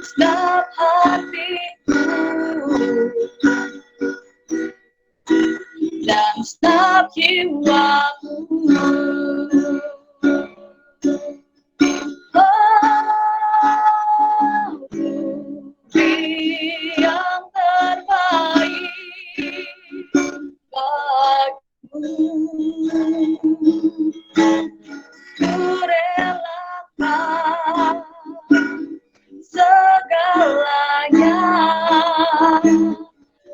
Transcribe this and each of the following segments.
Segenap hatiku dan segenap jiwaku. Yang terbaik bagimu, ku relakan segalanya.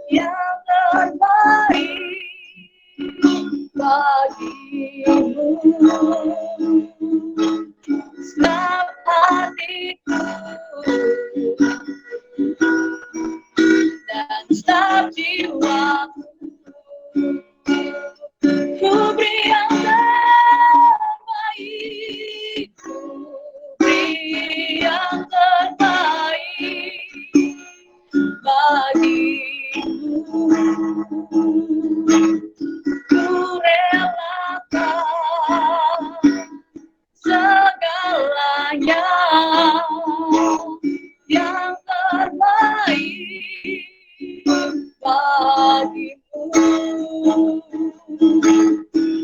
Yang terbaik bagimu, segenap hatiku dan segenap jiwaku. Ku beri yang terbaik, ku beri yang terbaik bagimu. Ku relakan segalanya. Yang terbaik bagimu,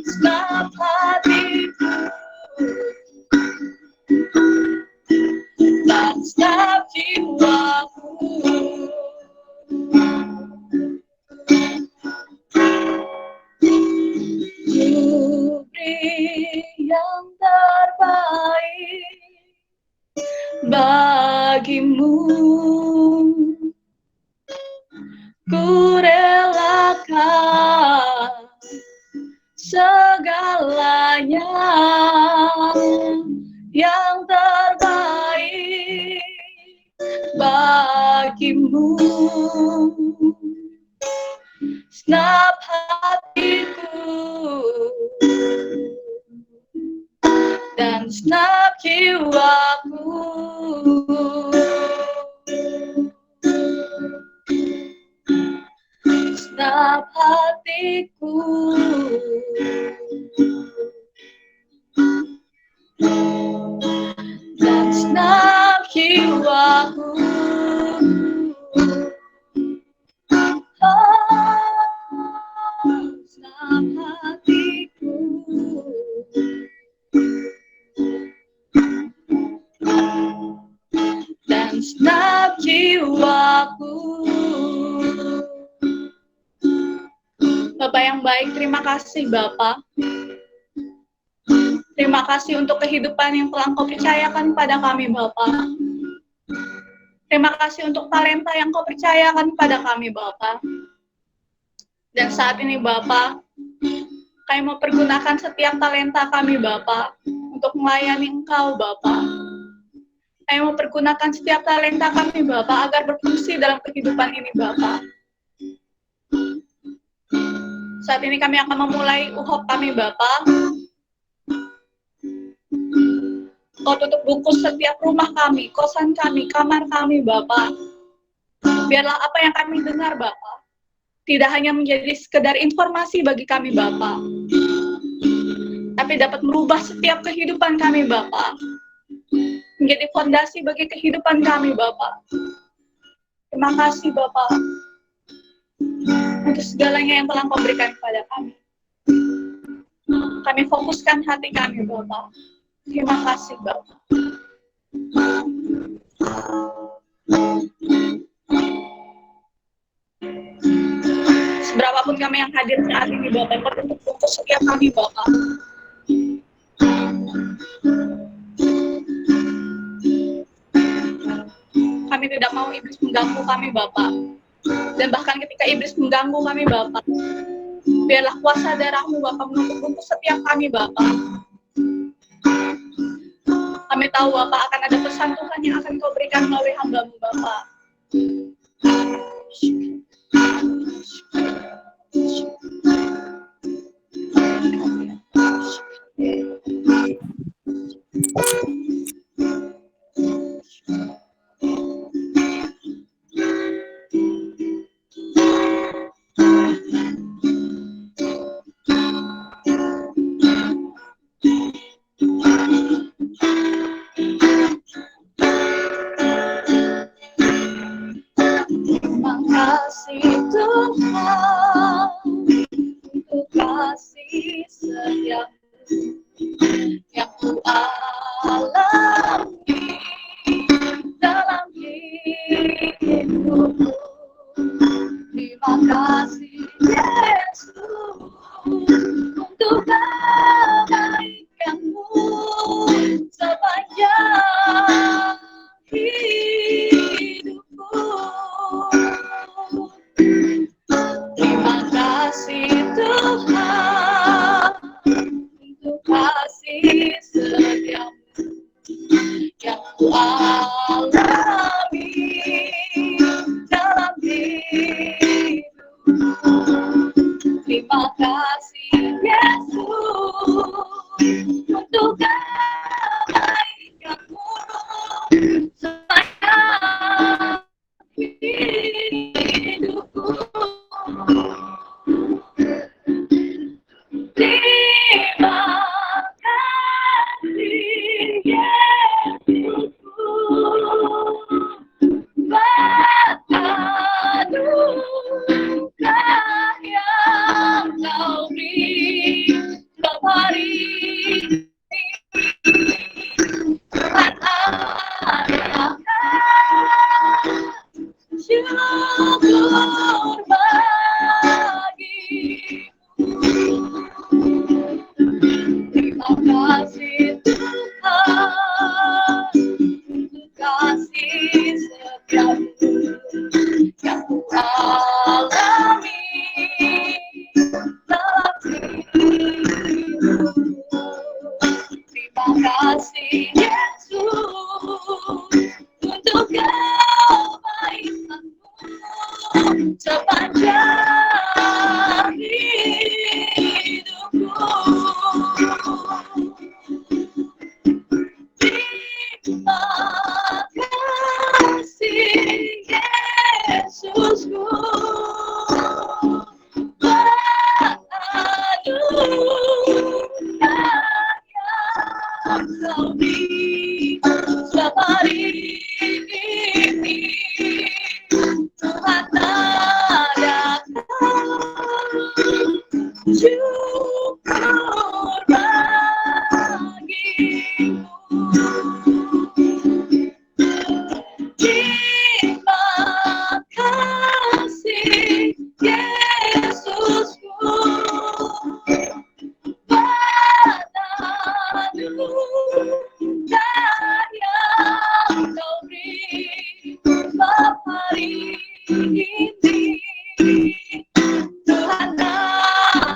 segenap hatiku dan segenap jiwaku. Ku beri yang terbaik bagimu. Ku relakan segalanya. Yang terbaik bagimu, segenap hatiku dan segenap jiwaku. Segenap hatiku dan segenap jiwaku. Segenap hatiku dan segenap jiwaku. Bapak yang baik, terima kasih Bapak. Terima kasih untuk kehidupan yang telah Kau percayakan pada kami Bapak. Terima kasih untuk talenta yang Kau percayakan pada kami Bapak. Dan saat ini Bapak, kami mau pergunakan setiap talenta kami Bapak untuk melayani Engkau Bapak. Kami mau pergunakan setiap talenta kami Bapak agar berfungsi dalam kehidupan ini Bapak. Saat ini kami akan memulai UHOP kami Bapak. Kau tutup buku setiap rumah kami, kosan kami, kamar kami Bapak. Biarlah apa yang kami dengar Bapak tidak hanya menjadi sekedar informasi bagi kami Bapak, tapi dapat merubah setiap kehidupan kami Bapak, menjadi fondasi bagi kehidupan kami Bapak. Terima kasih Bapak untuk segalanya yang telah Kau berikan kepada kami. Kami fokuskan hati kami Bapak. Terima kasih Bapak. Seberapapun kami yang hadir saat ini Bapak, Kau tutup buku setiap kami Bapak. Kami tidak mau iblis mengganggu kami Bapak. Dan bahkan ketika iblis mengganggu kami Bapak, biarlah kuasa darah-Mu Bapak menutup buku setiap kami Bapak. Kami tahu Bapak akan ada pesan Tuhan yang akan Kau berikan melalui hamba-Mu Bapak. alami dalam hidup. Terima kasih Yesus untuk kebaikan-Mu sepanjang hidupku. Terima kasih Yesusku, anugerah yang Kau beri setiap hari. Tuhan adakah syukur bagimu. Terima kasih Tuhan untuk kasih setiamu yang Ku alami dalam hidupku. Terima kasih Yesus untuk kebaikan-Mu sepanjang hidupku. Terima kasih Yesusku, anugerah yang Kau beri setiap hari ini. Tuhan adakah syukur bagimu. Terima kasih Yesusku, anugerah yang Kau beri setiap hari ini. Tuhan adakah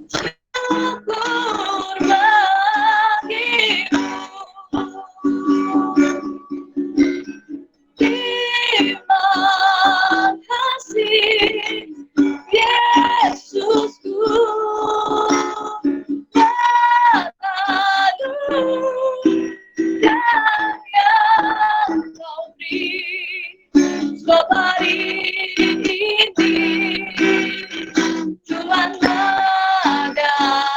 syukur bagimu. Terima kasih Yesusku, anugerah yang Kau beri setiap hari ini. Tuhan adakah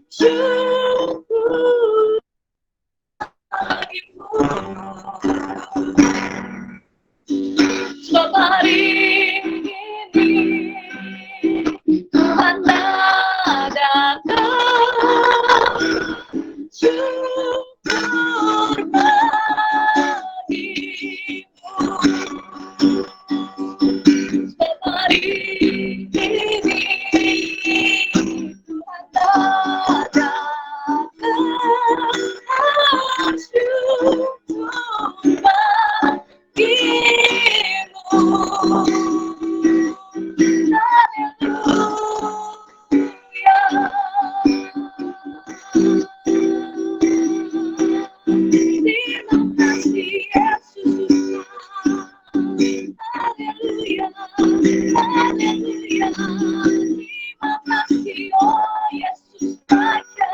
syukur bagimu. Setiap hari ini Tuhan adakah syukur bagimu. Setiap hari ini Tuhan adakah syukur bagimu. Terima kasih Yesus, haleluya, haleluya. Terima kasih oh Yesus Raja,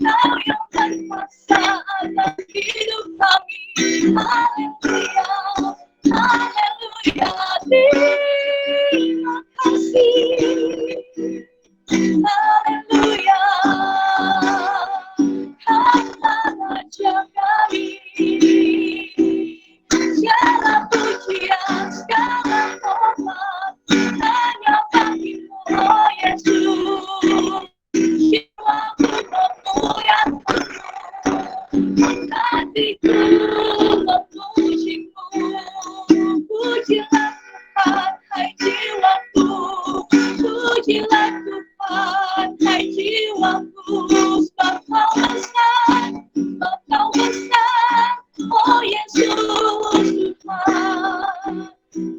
Kau yang berkuasa atas hidup kami. Haleluya, haleluya. Terima kasih, haleluya. Raja kami, segala pujian, segala hormat hanya bagi-Mu, oh Yesus. Jiwaku memuliakan hatiku memuji-Mu. Pujilah Tuhan, hai jiwaku, pujilah Tuhan, hai jiwaku, sebab Kau besar, sebab Kau besar, oh Yesus Tuhan.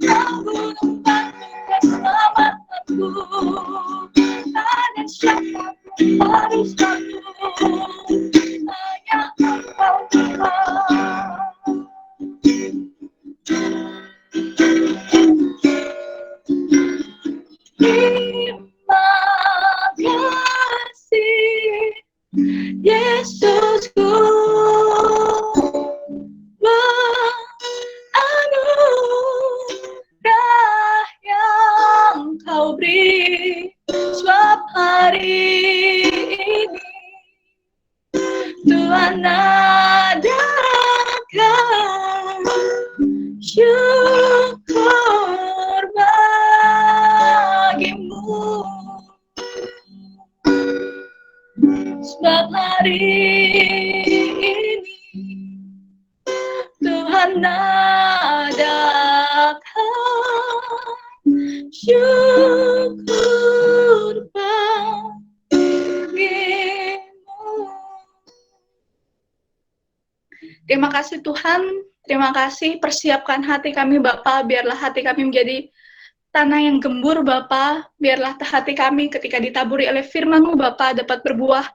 Kau gunung batu keselamatanku, tak ada siapapun harus takut. Tuhan adakan syukur bagimu. Sebab hari ini Tuhan adakan syukur bagimu. Terima kasih Tuhan, terima kasih, persiapkan hati kami Bapa, biarlah hati kami menjadi tanah yang gembur Bapa, biarlah hati kami ketika ditaburi oleh firman-Mu Bapa dapat berbuah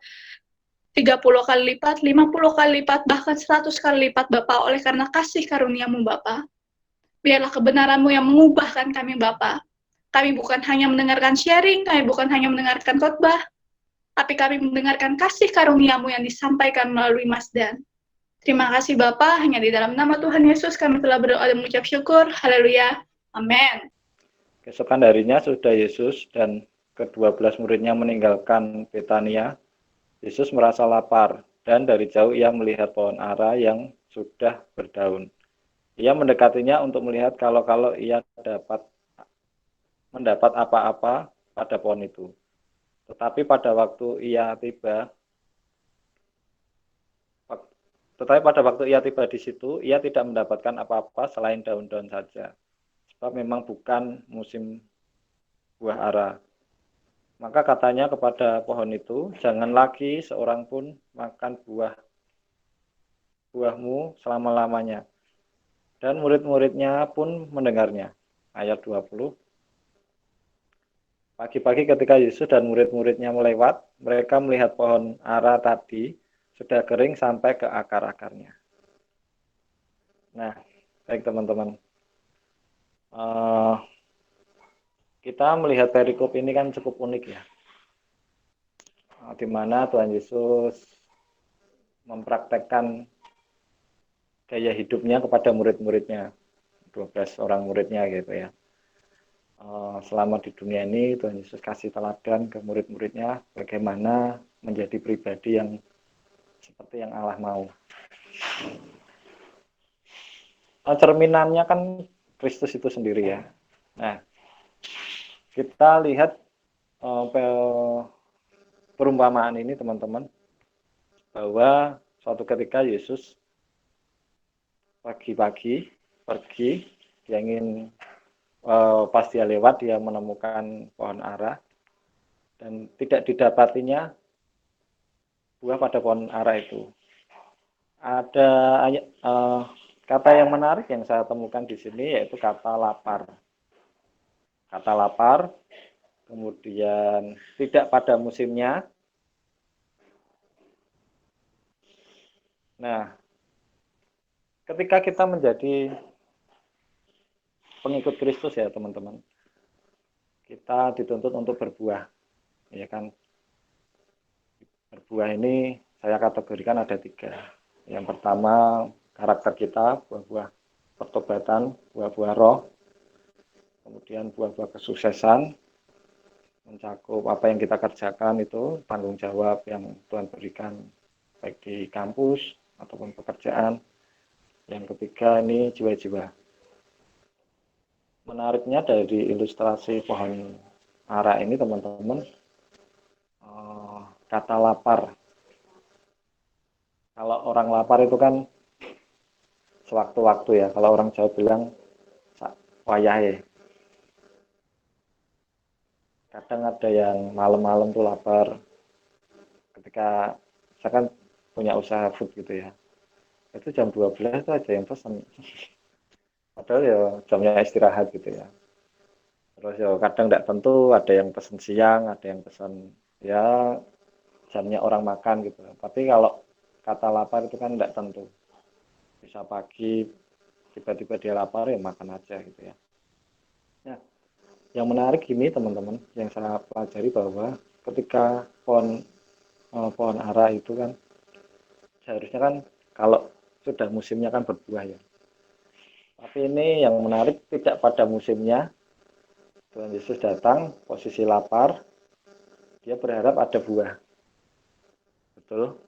30 kali lipat, 50 kali lipat, bahkan 100 kali lipat Bapa, oleh karena kasih karunia-Mu Bapa. Biarlah kebenaran-Mu yang mengubahkan kami Bapa. Kami bukan hanya mendengarkan sharing, kami bukan hanya mendengarkan khotbah, tapi kami mendengarkan kasih karunia-Mu yang disampaikan melalui Mas Dan. Terima kasih Bapa, hanya di dalam nama Tuhan Yesus kami telah berdoa dan mengucap syukur. Haleluya. Amin. Keesokan harinya sudah Yesus dan ke-12 muridnya meninggalkan Betania. Yesus merasa lapar dan dari jauh ia melihat pohon ara yang sudah berdaun. Ia mendekatinya untuk melihat kalau ia mendapat apa-apa pada pohon itu. Tetapi pada waktu ia tiba di situ, ia tidak mendapatkan apa-apa selain daun-daun saja. Sebab memang bukan musim buah ara. Maka katanya kepada pohon itu, jangan lagi seorang pun makan buahmu selama-lamanya. Dan murid-muridnya pun mendengarnya. Ayat 20. Pagi-pagi ketika Yesus dan murid-muridnya melewat, mereka melihat pohon ara tadi sudah kering sampai ke akar-akarnya. Nah, baik teman-teman. Kita melihat perikop ini kan cukup unik ya. Di mana Tuhan Yesus mempraktekkan gaya hidupnya kepada murid-muridnya, 12 orang muridnya gitu ya. Selama di dunia ini Tuhan Yesus kasih teladan ke murid-muridnya bagaimana menjadi pribadi yang seperti yang Allah mau. Cerminannya kan Kristus itu sendiri ya. Nah, kita lihat perumpamaan ini teman-teman, bahwa suatu ketika Yesus pagi-pagi pergi, dia ingin pas dia lewat dia menemukan pohon ara dan tidak didapatinya buah pada pohon ara itu. Ada kata yang menarik yang saya temukan di sini yaitu kata lapar. Kata lapar, kemudian tidak pada musimnya. Nah, ketika kita menjadi pengikut Kristus ya teman-teman, kita dituntut untuk berbuah, ya kan? Berbuah ini saya kategorikan ada 3. Yang pertama karakter kita, buah-buah pertobatan, buah-buah roh, kemudian buah-buah kesuksesan, mencakup apa yang kita kerjakan itu tanggung jawab yang Tuhan berikan baik di kampus ataupun pekerjaan. Yang ketiga ini jiwa-jiwa. Menariknya dari ilustrasi pohon ara ini teman-teman, kata lapar. Kalau orang lapar itu kan sewaktu-waktu ya. Kalau orang Jawa bilang wayahe. Kadang ada yang malam-malam tuh lapar. Ketika saya kan punya usaha food gitu ya. Itu jam 12 itu aja yang pesan. Padahal ya jamnya istirahat gitu ya. Terus ya kadang tidak tentu, ada yang pesan siang, ada yang pesan ya jamnya orang makan gitu. Tapi kalau kata lapar itu kan tidak tentu. Bisa pagi, tiba-tiba dia lapar ya makan aja gitu ya. Nah, yang menarik ini teman-teman, yang saya pelajari bahwa ketika pohon ara itu kan seharusnya kan kalau sudah musimnya kan berbuah ya. Tapi ini yang menarik tidak pada musimnya. Tuhan Yesus datang, posisi lapar, dia berharap ada buah. Betul?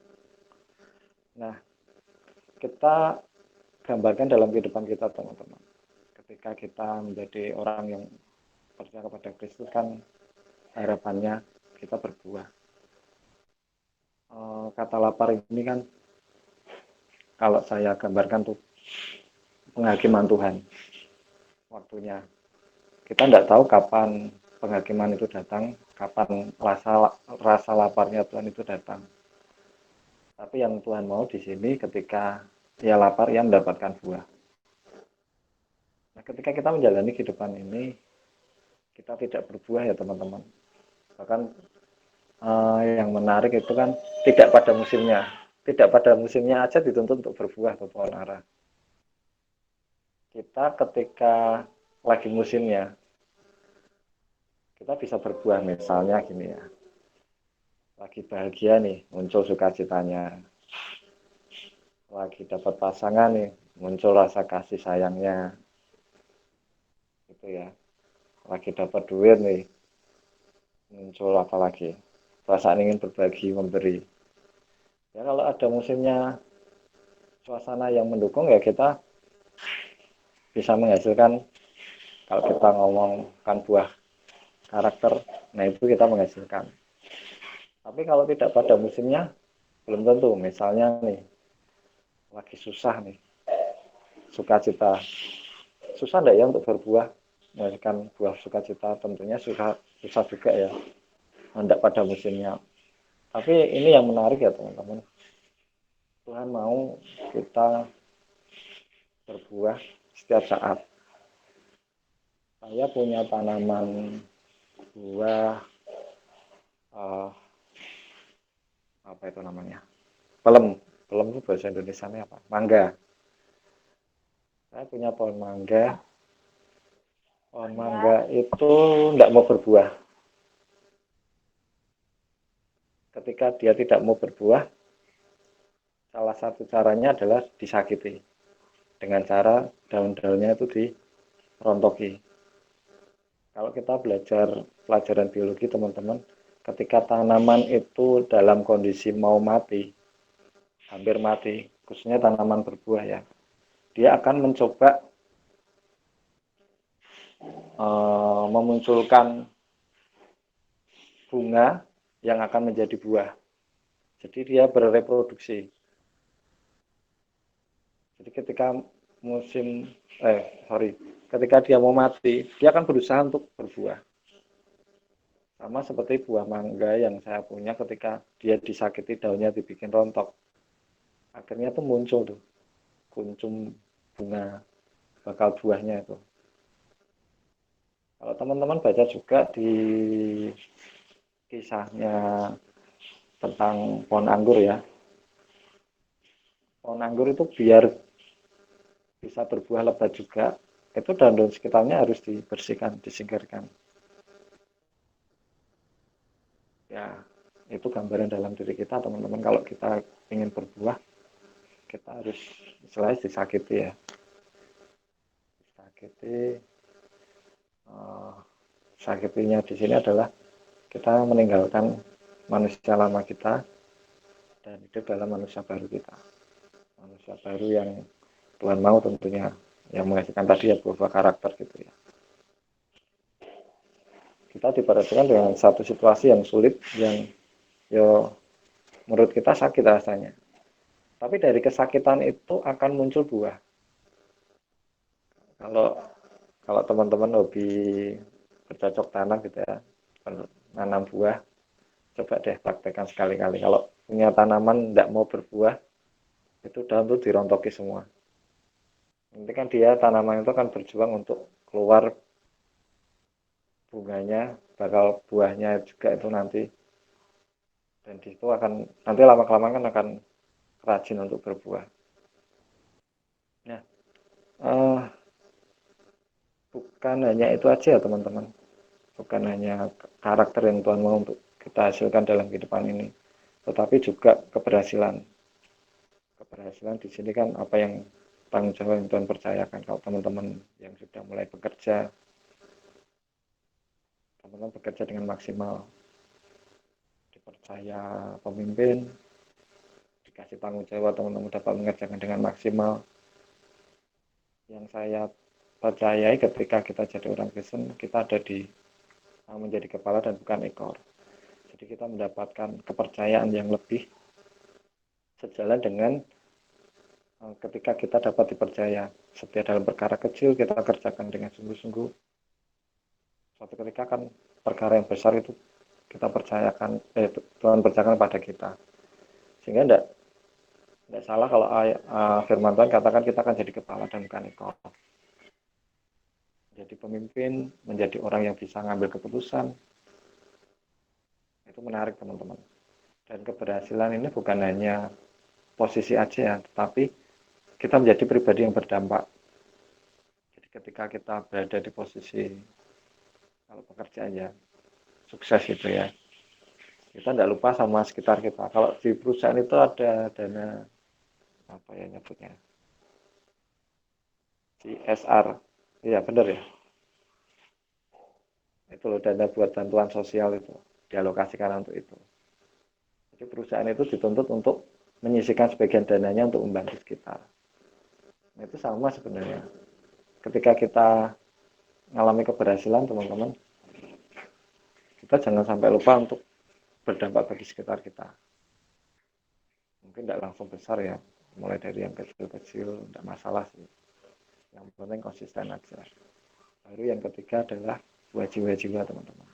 Nah, kita gambarkan dalam kehidupan kita, teman-teman. Ketika kita menjadi orang yang percaya kepada Kristus kan harapannya kita berbuah. Kata lapar ini kan kalau saya gambarkan tuh penghakiman Tuhan waktunya. Kita tidak tahu kapan penghakiman itu datang, kapan rasa laparnya Tuhan itu datang. Tapi yang Tuhan mau di sini ketika dia lapar, ia mendapatkan buah. Nah, ketika kita menjalani kehidupan ini, kita tidak berbuah ya teman-teman. Bahkan yang menarik itu kan tidak pada musimnya. Tidak pada musimnya aja dituntut untuk berbuah atau pohon ara. Kita ketika lagi musimnya, kita bisa berbuah misalnya gini ya. Lagi bahagia nih, muncul sukacitanya. Lagi dapat pasangan nih, muncul rasa kasih sayangnya. Gitu ya. Lagi dapat duit nih, muncul apa lagi? Perasaan ingin berbagi, memberi. Ya kalau ada musimnya suasana yang mendukung ya kita bisa menghasilkan, kalau kita ngomongkan buah karakter, nah itu kita menghasilkan. Tapi kalau tidak pada musimnya, belum tentu. Misalnya nih, lagi susah nih, sukacita. Susah enggak ya untuk berbuah? Menghasilkan buah sukacita, tentunya susah juga ya. Tidak pada musimnya. Tapi ini yang menarik ya teman-teman. Tuhan mau kita berbuah setiap saat. Saya punya tanaman buah, apa itu namanya? Pelem. Pelem itu bahasa Indonesianya apa? Mangga. Saya punya pohon mangga. Pohon mangga itu tidak mau berbuah. Ketika dia tidak mau berbuah, salah satu caranya adalah disakiti. Dengan cara daun-daunnya itu dirontoki. Kalau kita belajar pelajaran biologi teman-teman, ketika tanaman itu dalam kondisi mau mati, hampir mati, khususnya tanaman berbuah ya, dia akan mencoba memunculkan bunga yang akan menjadi buah. Jadi dia bereproduksi. Jadi ketika dia mau mati, dia akan berusaha untuk berbuah. Sama seperti buah mangga yang saya punya, ketika dia disakiti daunnya dibikin rontok. Akhirnya tuh muncul tuh kuncung bunga bakal buahnya itu. Kalau teman-teman baca juga di kisahnya tentang pohon anggur ya. Pohon anggur itu biar bisa berbuah lebat juga, itu daun-daun sekitarnya harus dibersihkan, disingkirkan. Ya, itu gambaran dalam diri kita teman-teman. Kalau kita ingin berbuah, kita harus istilahnya disakiti ya. Disakiti, sakitinya di sini adalah kita meninggalkan manusia lama kita dan hidup dalam manusia baru kita. Manusia baru yang Tuhan mau tentunya, yang menghasilkan tadi ya buah karakter gitu ya. Kita diperhadapkan dengan satu situasi yang sulit, yang menurut kita sakit rasanya. Tapi dari kesakitan itu akan muncul buah. Kalau teman-teman hobi bercocok tanam gitu ya, menanam buah, coba deh praktekkan sekali-kali. Kalau punya tanaman tidak mau berbuah, itu daun itu dirontoki semua. Nanti kan dia tanaman itu akan berjuang untuk keluar bunganya, bakal buahnya juga itu nanti. Dan di situ akan nanti lama-kelamaan kan akan rajin untuk berbuah. Nah, bukan hanya itu aja ya teman-teman. Bukan hanya karakter yang Tuhan mau untuk kita hasilkan dalam kehidupan ini, tetapi juga keberhasilan. Keberhasilan di sini kan apa yang tanggung jawab yang Tuhan percayakan. Kalau teman-teman yang sudah mulai bekerja, teman-teman bekerja dengan maksimal, dipercaya pemimpin, dikasih kasih tanggung jawab, teman-teman dapat mengerjakan dengan maksimal. Yang saya percayai ketika kita jadi orang Kristen, kita ada di menjadi kepala dan bukan ekor. Jadi kita mendapatkan kepercayaan yang lebih sejalan dengan ketika kita dapat dipercaya. Setiap dalam perkara kecil kita kerjakan dengan sungguh-sungguh. Suatu ketika kan perkara yang besar itu kita percayakan, Tuhan percayakan pada kita. Sehingga tidak salah kalau firman Tuhan katakan kita akan jadi kepala dan bukan ekor. Jadi pemimpin, menjadi orang yang bisa ngambil keputusan, itu menarik teman-teman. Dan keberhasilan ini bukan hanya posisi aja ya, tetapi kita menjadi pribadi yang berdampak. Jadi ketika kita berada di posisi, kalau pekerjaan ya, sukses gitu ya, kita tidak lupa sama sekitar kita. Kalau di perusahaan itu ada dana, apa ya nyebutnya, CSR, iya benar ya, itu loh dana buat bantuan sosial itu, dialokasikan untuk itu. Jadi perusahaan itu dituntut untuk menyisihkan sebagian dananya untuk membantu sekitar. Nah, itu sama sebenarnya. Ketika kita mengalami keberhasilan, teman-teman, kita jangan sampai lupa untuk berdampak bagi sekitar kita. Mungkin tidak langsung besar ya, mulai dari yang kecil-kecil, tidak masalah sih. Yang penting konsisten aja. Baru yang ketiga adalah jiwa-jiwa, teman-teman.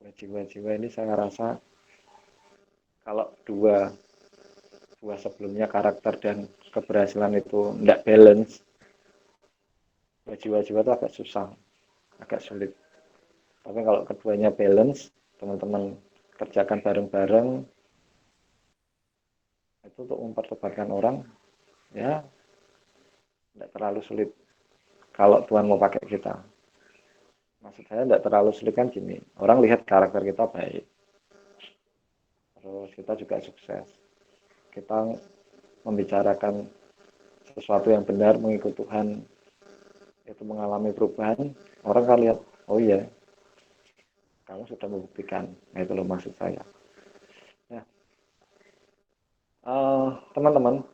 Jiwa-jiwa ini saya rasa kalau dua sebelumnya karakter dan keberhasilan itu tidak balance, jiwa-jiwa itu agak susah, agak sulit. Tapi kalau keduanya balance, teman-teman kerjakan bareng-bareng, itu untuk mempertobatkan orang, ya tidak terlalu sulit. Kalau Tuhan mau pakai kita, maksud saya tidak terlalu sulit kan gini, orang lihat karakter kita baik, terus kita juga sukses, kita membicarakan sesuatu yang benar, mengikut Tuhan, itu mengalami perubahan, orang kan lihat, oh iya, kamu sudah membuktikan. Nah, itu loh maksud saya. Nah, teman-teman,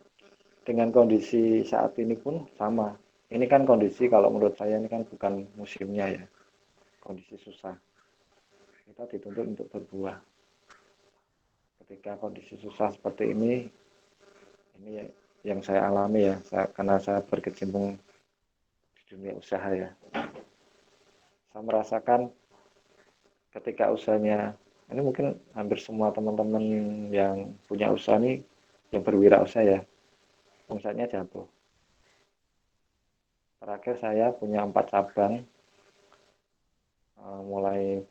dengan kondisi saat ini pun sama. Ini kan kondisi kalau menurut saya ini kan bukan musimnya ya, kondisi susah. Kita dituntut untuk berbuah. Ketika kondisi susah seperti ini yang saya alami ya, karena saya berkecimpung di dunia usaha ya. Saya merasakan ketika usahanya, ini mungkin hampir semua teman-teman yang punya usaha nih, yang berwirausaha ya, omsetnya jatuh. Terakhir saya punya 4 cabang, mulai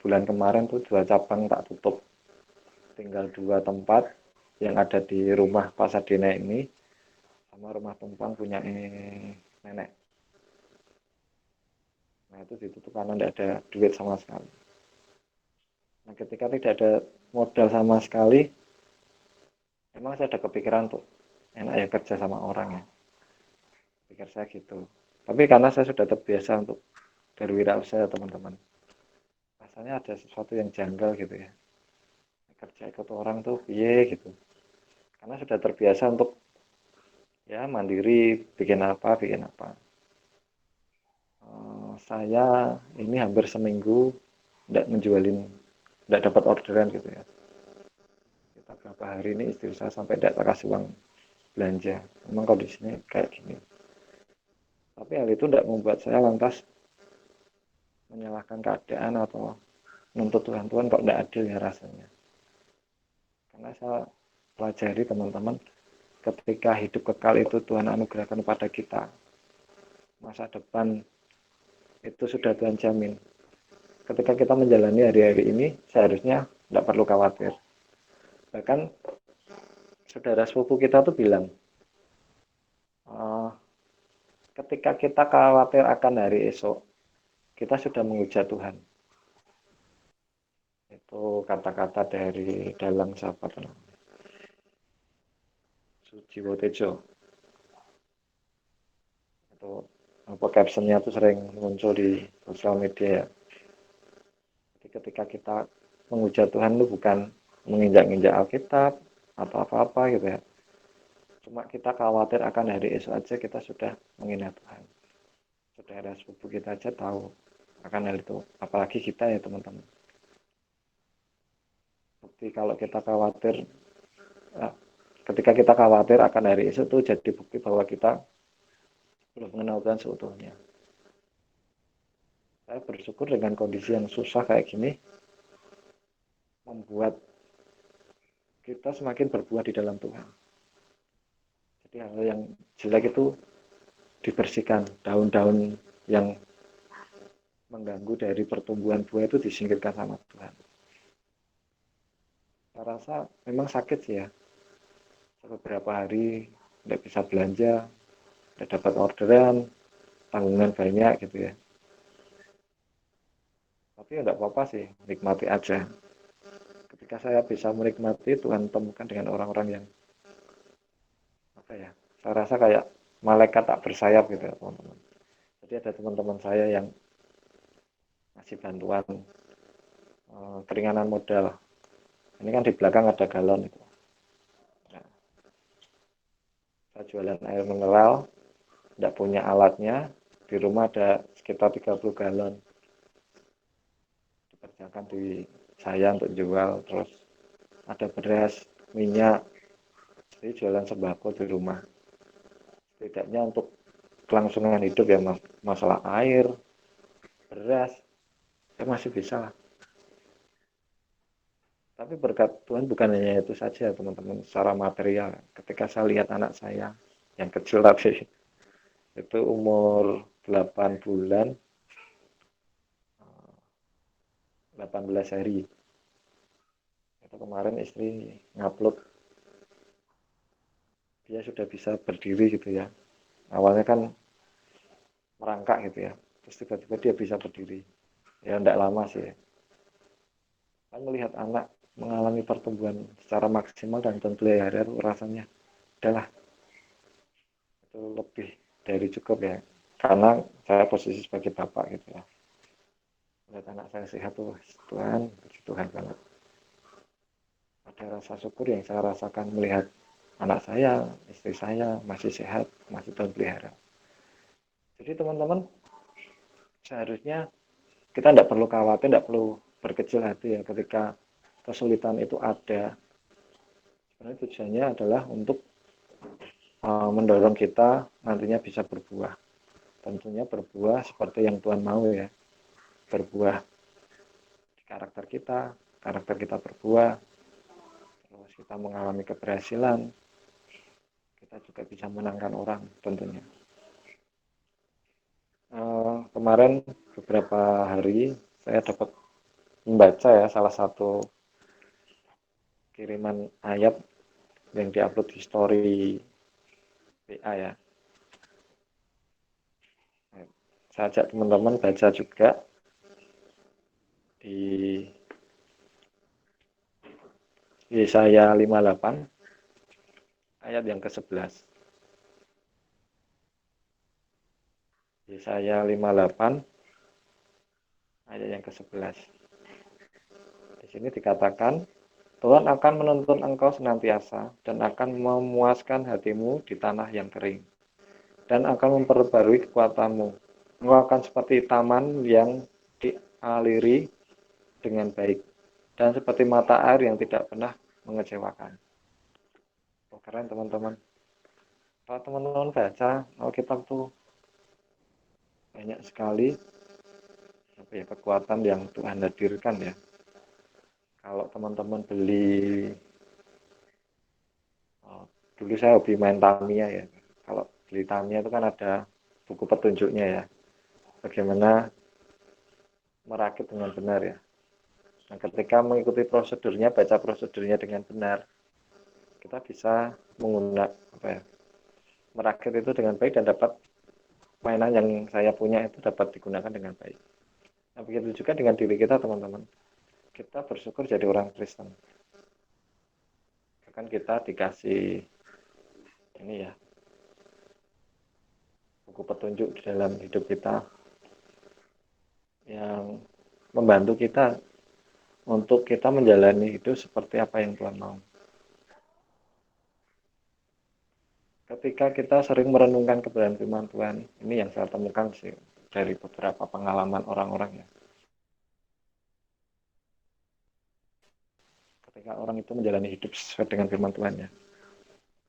bulan kemarin tuh 2 cabang tak tutup, tinggal 2 tempat yang ada di rumah Pasadena ini sama rumah tumpang punya nenek. Nah itu ditutup karena tidak ada duit sama sekali. Nah ketika tidak ada modal sama sekali, emang saya ada kepikiran tuh enak ya kerja sama orang ya, pikir saya gitu. Tapi karena saya sudah terbiasa untuk berwirausaha teman-teman, rasanya ada sesuatu yang janggal gitu ya, kerja ikut orang tuh piye gitu, karena sudah terbiasa untuk ya mandiri, bikin apa saya ini hampir seminggu tidak menjualin, tidak dapat orderan gitu ya. Kita berapa hari ini istri saya sampai tidak kasih uang belanja, memang kondisinya kayak gini. Tapi hal itu tidak membuat saya lantas menyalahkan keadaan atau menuntut Tuhan kok tidak adil ya rasanya. Karena saya pelajari teman-teman, ketika hidup kekal itu Tuhan anugerahkan kepada kita, masa depan itu sudah Tuhan jamin. Ketika kita menjalani hari-hari ini, seharusnya tidak perlu khawatir. Bahkan saudara sepupu kita tuh bilang, ketika kita khawatir akan hari esok, kita sudah menghujat Tuhan. Itu kata-kata dari dalang siapa namanya, Sujiwo Tejo. Itu apa captionnya tuh sering muncul di sosial media ya. Jadi ketika kita menghujat Tuhan itu bukan menginjak-injak Alkitab, atau apa-apa gitu ya. Cuma kita khawatir akan hari esok aja kita sudah menghina Tuhan. Saudara sepupu kita aja tahu akan hal itu, apalagi kita ya teman-teman. Bukti kalau kita khawatir, ketika kita khawatir akan hari esok itu jadi bukti bahwa kita belum mengenal Tuhan seutuhnya. Saya bersyukur dengan kondisi yang susah kayak gini, membuat kita semakin berbuah di dalam Tuhan. Jadi hal yang jelek itu dibersihkan, daun-daun yang mengganggu dari pertumbuhan buah itu disingkirkan sama Tuhan. Saya rasa memang sakit sih ya, beberapa hari tidak bisa belanja, tidak dapat orderan, tanggungan banyak gitu ya. Tapi ya tidak apa-apa sih, nikmati aja. Ketika saya bisa menikmati, Tuhan temukan dengan orang-orang yang apa ya, saya rasa kayak malaikat tak bersayap gitu ya teman-teman. Jadi ada teman-teman saya yang ngasih bantuan keringanan modal. Ini kan di belakang ada galon itu. Nah, saya jualan air mineral, tidak punya alatnya, di rumah ada sekitar 30 galon. Dikerjakan di saya untuk jual, terus ada beras, minyak, jadi jualan sembako di rumah. Setidaknya untuk kelangsungan hidup ya masalah air, beras, saya masih bisa lah. Tapi berkat Tuhan bukan hanya itu saja teman-teman, secara material. Ketika saya lihat anak saya, yang kecil tapi itu umur 8 bulan, 18 hari. Itu kemarin istri ngupload, dia sudah bisa berdiri gitu ya. Awalnya kan merangkak gitu ya, terus tiba-tiba dia bisa berdiri. Ya enggak lama sih ya. Kan melihat anak mengalami pertumbuhan secara maksimal dan terpelihara rasanya adalah itu lebih dari cukup ya, karena saya posisi sebagai bapak gitu ya, lihat anak saya sehat tuh Tuhan, puji Tuhan banget. Ada rasa syukur yang saya rasakan melihat anak saya, istri saya masih sehat, masih terpelihara. Jadi teman-teman, seharusnya kita tidak perlu khawatir, tidak perlu berkecil hati ya ketika kesulitan itu ada. Sebenarnya tujuannya adalah untuk mendorong kita nantinya bisa berbuah. Tentunya berbuah seperti yang Tuhan mau ya. Berbuah di karakter kita berbuah, terus kita mengalami keberhasilan, kita juga bisa menangkan orang tentunya. Kemarin beberapa hari saya dapat membaca ya salah satu kiriman ayat yang diupload di story WA ya. Saya ajak teman-teman baca juga di Yesaya 58 ayat yang ke-11. Yesaya 58 ayat yang ke-11. Di sini dikatakan, Tuhan akan menuntun engkau senantiasa dan akan memuaskan hatimu di tanah yang kering dan akan memperbarui kekuatanmu. Engkau akan seperti taman yang dialiri dengan baik dan seperti mata air yang tidak pernah mengecewakan. Oh, keren teman-teman. Kalau teman-teman baca Alkitab tuh banyak sekali kekuatan yang Tuhan hadirkan ya. Kalau teman-teman beli, dulu saya hobi main Tamiya ya. Kalau beli Tamiya itu kan ada buku petunjuknya ya. Bagaimana merakit dengan benar ya. Nah, ketika mengikuti prosedurnya, baca prosedurnya dengan benar, kita bisa menggunakan merakit itu dengan baik dan dapat mainan yang saya punya itu dapat digunakan dengan baik. Nah, begitu juga dengan diri kita teman-teman. Kita bersyukur jadi orang Kristen. Bahkan kita dikasih ini ya, buku petunjuk di dalam hidup kita yang membantu kita untuk kita menjalani hidup seperti apa yang Tuhan mau. ketika kita sering merenungkan kebenaran firman Tuhan, ini yang saya temukan sih dari beberapa pengalaman orang-orang ya. Ketika orang itu menjalani hidup sesuai dengan firman Tuhan ya,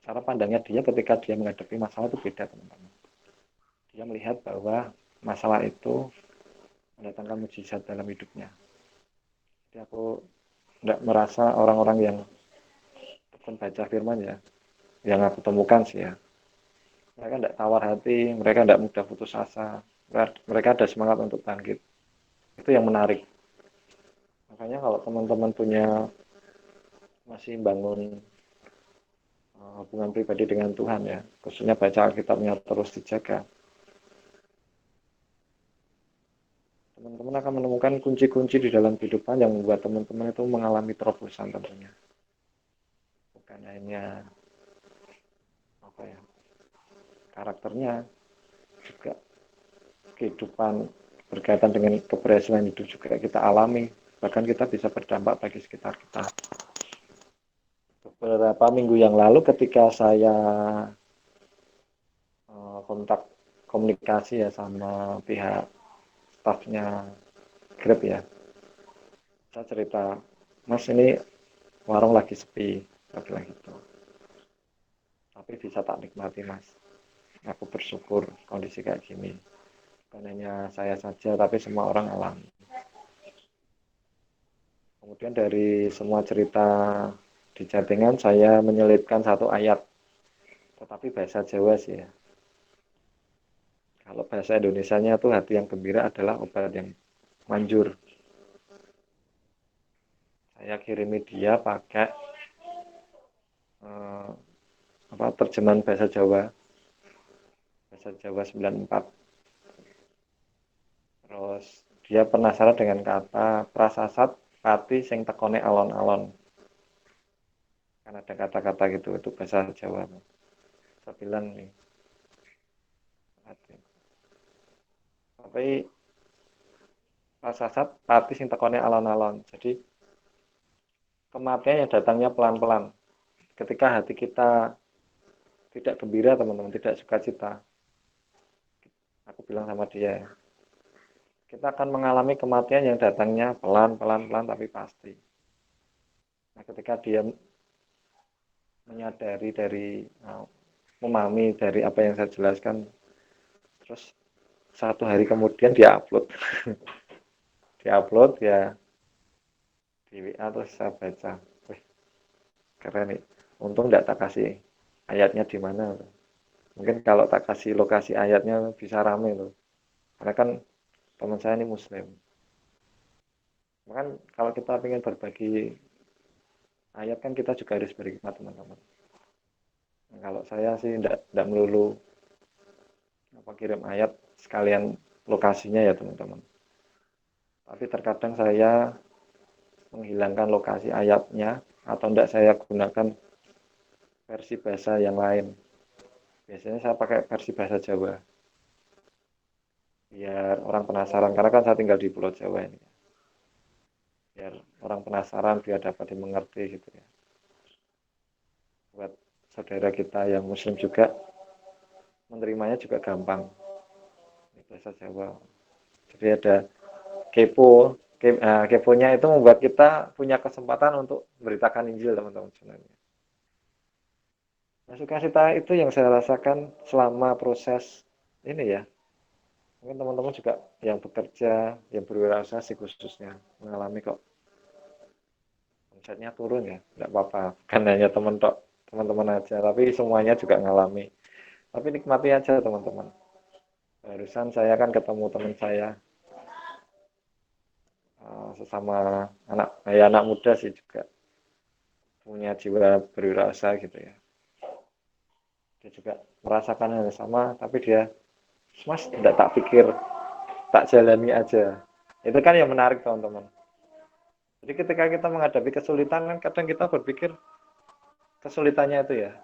cara pandangnya dia ketika dia menghadapi masalah itu beda, teman-teman. Dia melihat bahwa masalah itu mendatangkan mujizat dalam hidupnya. Jadi aku tidak merasa orang-orang yang tekun baca firman ya, yang aku temukan sih ya, mereka tidak tawar hati, mereka tidak mudah putus asa, mereka ada semangat untuk bangkit. Itu yang menarik. Makanya kalau teman-teman punya masih bangun hubungan pribadi dengan Tuhan ya, khususnya baca Alkitabnya terus dijaga, teman-teman akan menemukan kunci-kunci di dalam kehidupan yang membuat teman-teman itu mengalami terobosan tentunya. Bukan hanya apa ya, karakternya, juga kehidupan berkaitan dengan keberhasilan hidup juga kita alami, bahkan kita bisa berdampak bagi sekitar kita. Beberapa minggu yang lalu ketika saya kontak komunikasi ya sama pihak stafnya Grab ya, saya cerita, Mas ini warung lagi sepi, saya bilang gitu, tapi bisa tak nikmati Mas, aku bersyukur kondisi kayak gini, bukan hanya saya saja tapi semua orang alami. Kemudian dari semua cerita di chattingan saya menyelipkan satu ayat, tetapi bahasa Jawa sih ya. Kalau bahasa Indonesianya tuh hati yang gembira adalah obat yang manjur. Saya kirimi dia pakai eh, terjemahan bahasa Jawa 94. Terus dia penasaran dengan kata prasasat pati sing tekone alon-alon. Kan ada kata-kata gitu, itu bahasa Jawa. Saya bilang nih, tapi prasasat pati sing tekone alon-alon. Jadi kematian yang datangnya pelan-pelan. Ketika hati kita tidak gembira, teman-teman, tidak sukacita, aku bilang sama dia, kita akan mengalami kematian yang datangnya pelan-pelan tapi pasti. Nah, ketika dia menyadari dari memahami dari apa yang saya jelaskan, terus satu hari kemudian dia upload ya di WA, terus saya baca, wih keren nih, untung tidak tak kasih ayatnya di mana, mungkin kalau tak kasih lokasi ayatnya bisa rame loh, karena kan teman saya ini muslim. Kan kalau kita ingin berbagi ayat kan kita juga harus berhikmat, teman-teman. Nah, kalau saya sih tidak melulu kirim ayat sekalian lokasinya ya, teman-teman. Tapi terkadang saya menghilangkan lokasi ayatnya atau tidak saya gunakan versi bahasa yang lain. Biasanya saya pakai versi bahasa Jawa. Biar orang penasaran, karena kan saya tinggal di Pulau Jawa ini. Biar orang penasaran, biar dapat dimengerti gitu ya. Buat saudara kita yang muslim juga, menerimanya juga gampang. Bahasa Jawa. Jadi ada keponya itu membuat kita punya kesempatan untuk memberitakan Injil, teman-teman sebenarnya. Nah, sukacita itu yang saya rasakan selama proses ini ya. Mungkin teman-teman juga yang bekerja, yang berwirausaha sih khususnya mengalami kok omsetnya turun ya, tidak apa-apa. Bukan hanya teman-teman aja, tapi semuanya juga ngalami. Tapi nikmati aja, teman-teman. Barusan saya kan ketemu teman saya, sesama anak muda sih juga punya jiwa berwirausaha gitu ya. Dia juga merasakan hal yang sama, tapi dia, Mas, tidak tak pikir, tak jalani aja. Itu kan yang menarik, teman-teman. Jadi ketika kita menghadapi kesulitan, kan kadang kita berpikir kesulitannya itu ya.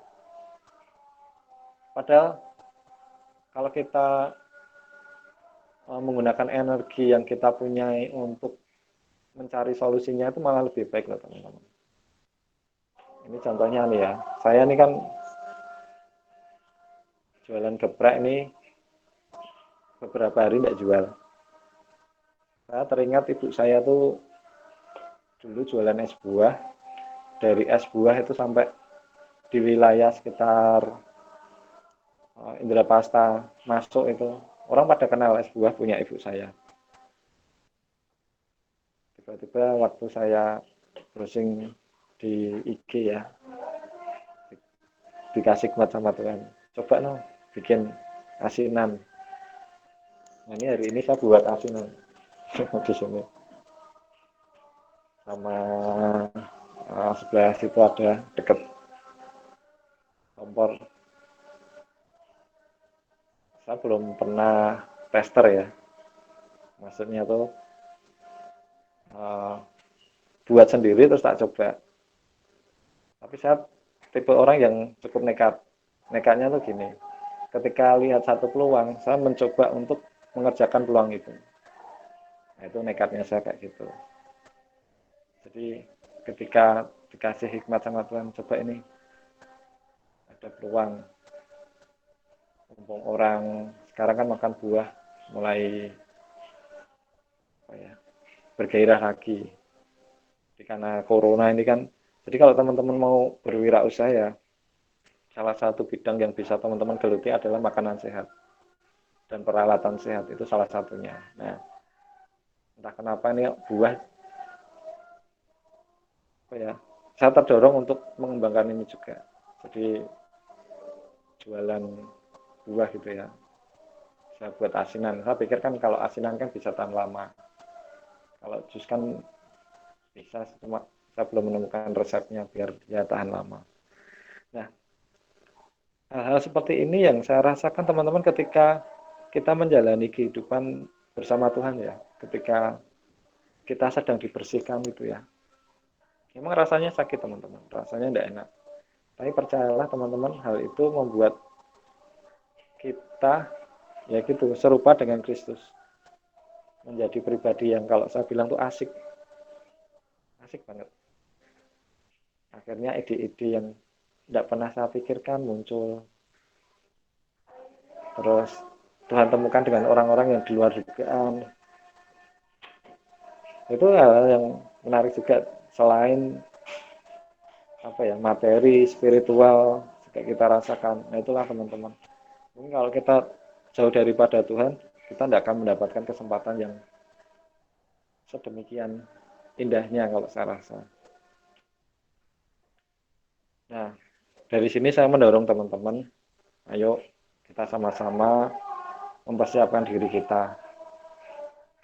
Padahal kalau kita menggunakan energi yang kita punya untuk mencari solusinya, itu malah lebih baik loh, teman-teman. Ini contohnya nih ya. Saya ini kan jualan geprek ini beberapa hari tidak jual. Saya teringat ibu saya tuh dulu jualan es buah, dari es buah itu sampai di wilayah sekitar Indrapasta masuk itu orang pada kenal es buah punya ibu saya. Tiba-tiba waktu saya browsing di IG ya, dikasih hikmat sama Tuhan, coba no bikin asinan. Nah ini hari ini saya buat asinan di sini sama sebelah situ ada deket kompor. Saya belum pernah tester ya, maksudnya tuh uh, buat sendiri terus tak coba. Tapi saya tipe orang yang cukup nekat. Nekatnya tuh gini, ketika lihat satu peluang, saya mencoba untuk mengerjakan peluang itu. Nah, itu nekatnya saya kayak gitu. Jadi ketika dikasih hikmat sama Tuhan, coba ini ada peluang. Mumpung orang sekarang kan makan buah mulai apa ya, bergairah lagi. Karena corona ini kan, jadi kalau teman-teman mau berwirausaha ya, salah satu bidang yang bisa teman-teman geluti adalah makanan sehat dan peralatan sehat, itu salah satunya. Nah, entah kenapa ini buah, apa ya, saya terdorong untuk mengembangkan ini juga. Jadi jualan buah gitu ya. Saya buat asinan. Saya pikir kan kalau asinan kan bisa tahan lama. Kalau jus kan bisa, cuma saya belum menemukan resepnya biar dia tahan lama. Nah, hal-hal seperti ini yang saya rasakan teman-teman ketika kita menjalani kehidupan bersama Tuhan ya. Ketika kita sedang dibersihkan itu ya. Memang rasanya sakit teman-teman, rasanya tidak enak. Tapi percayalah teman-teman, hal itu membuat kita ya gitu serupa dengan Kristus. Menjadi pribadi yang kalau saya bilang tuh asik. Asik banget. Akhirnya ide-ide yang tidak pernah saya pikirkan muncul. Terus Tuhan temukan dengan orang-orang yang di luar dugaan. Itu hal yang menarik juga, selain apa ya, materi spiritual juga kita rasakan. Nah itulah teman-teman, mungkin kalau kita jauh daripada Tuhan, kita tidak akan mendapatkan kesempatan yang sedemikian indahnya kalau saya rasa. Nah dari sini saya mendorong teman-teman, ayo kita sama-sama mempersiapkan diri kita.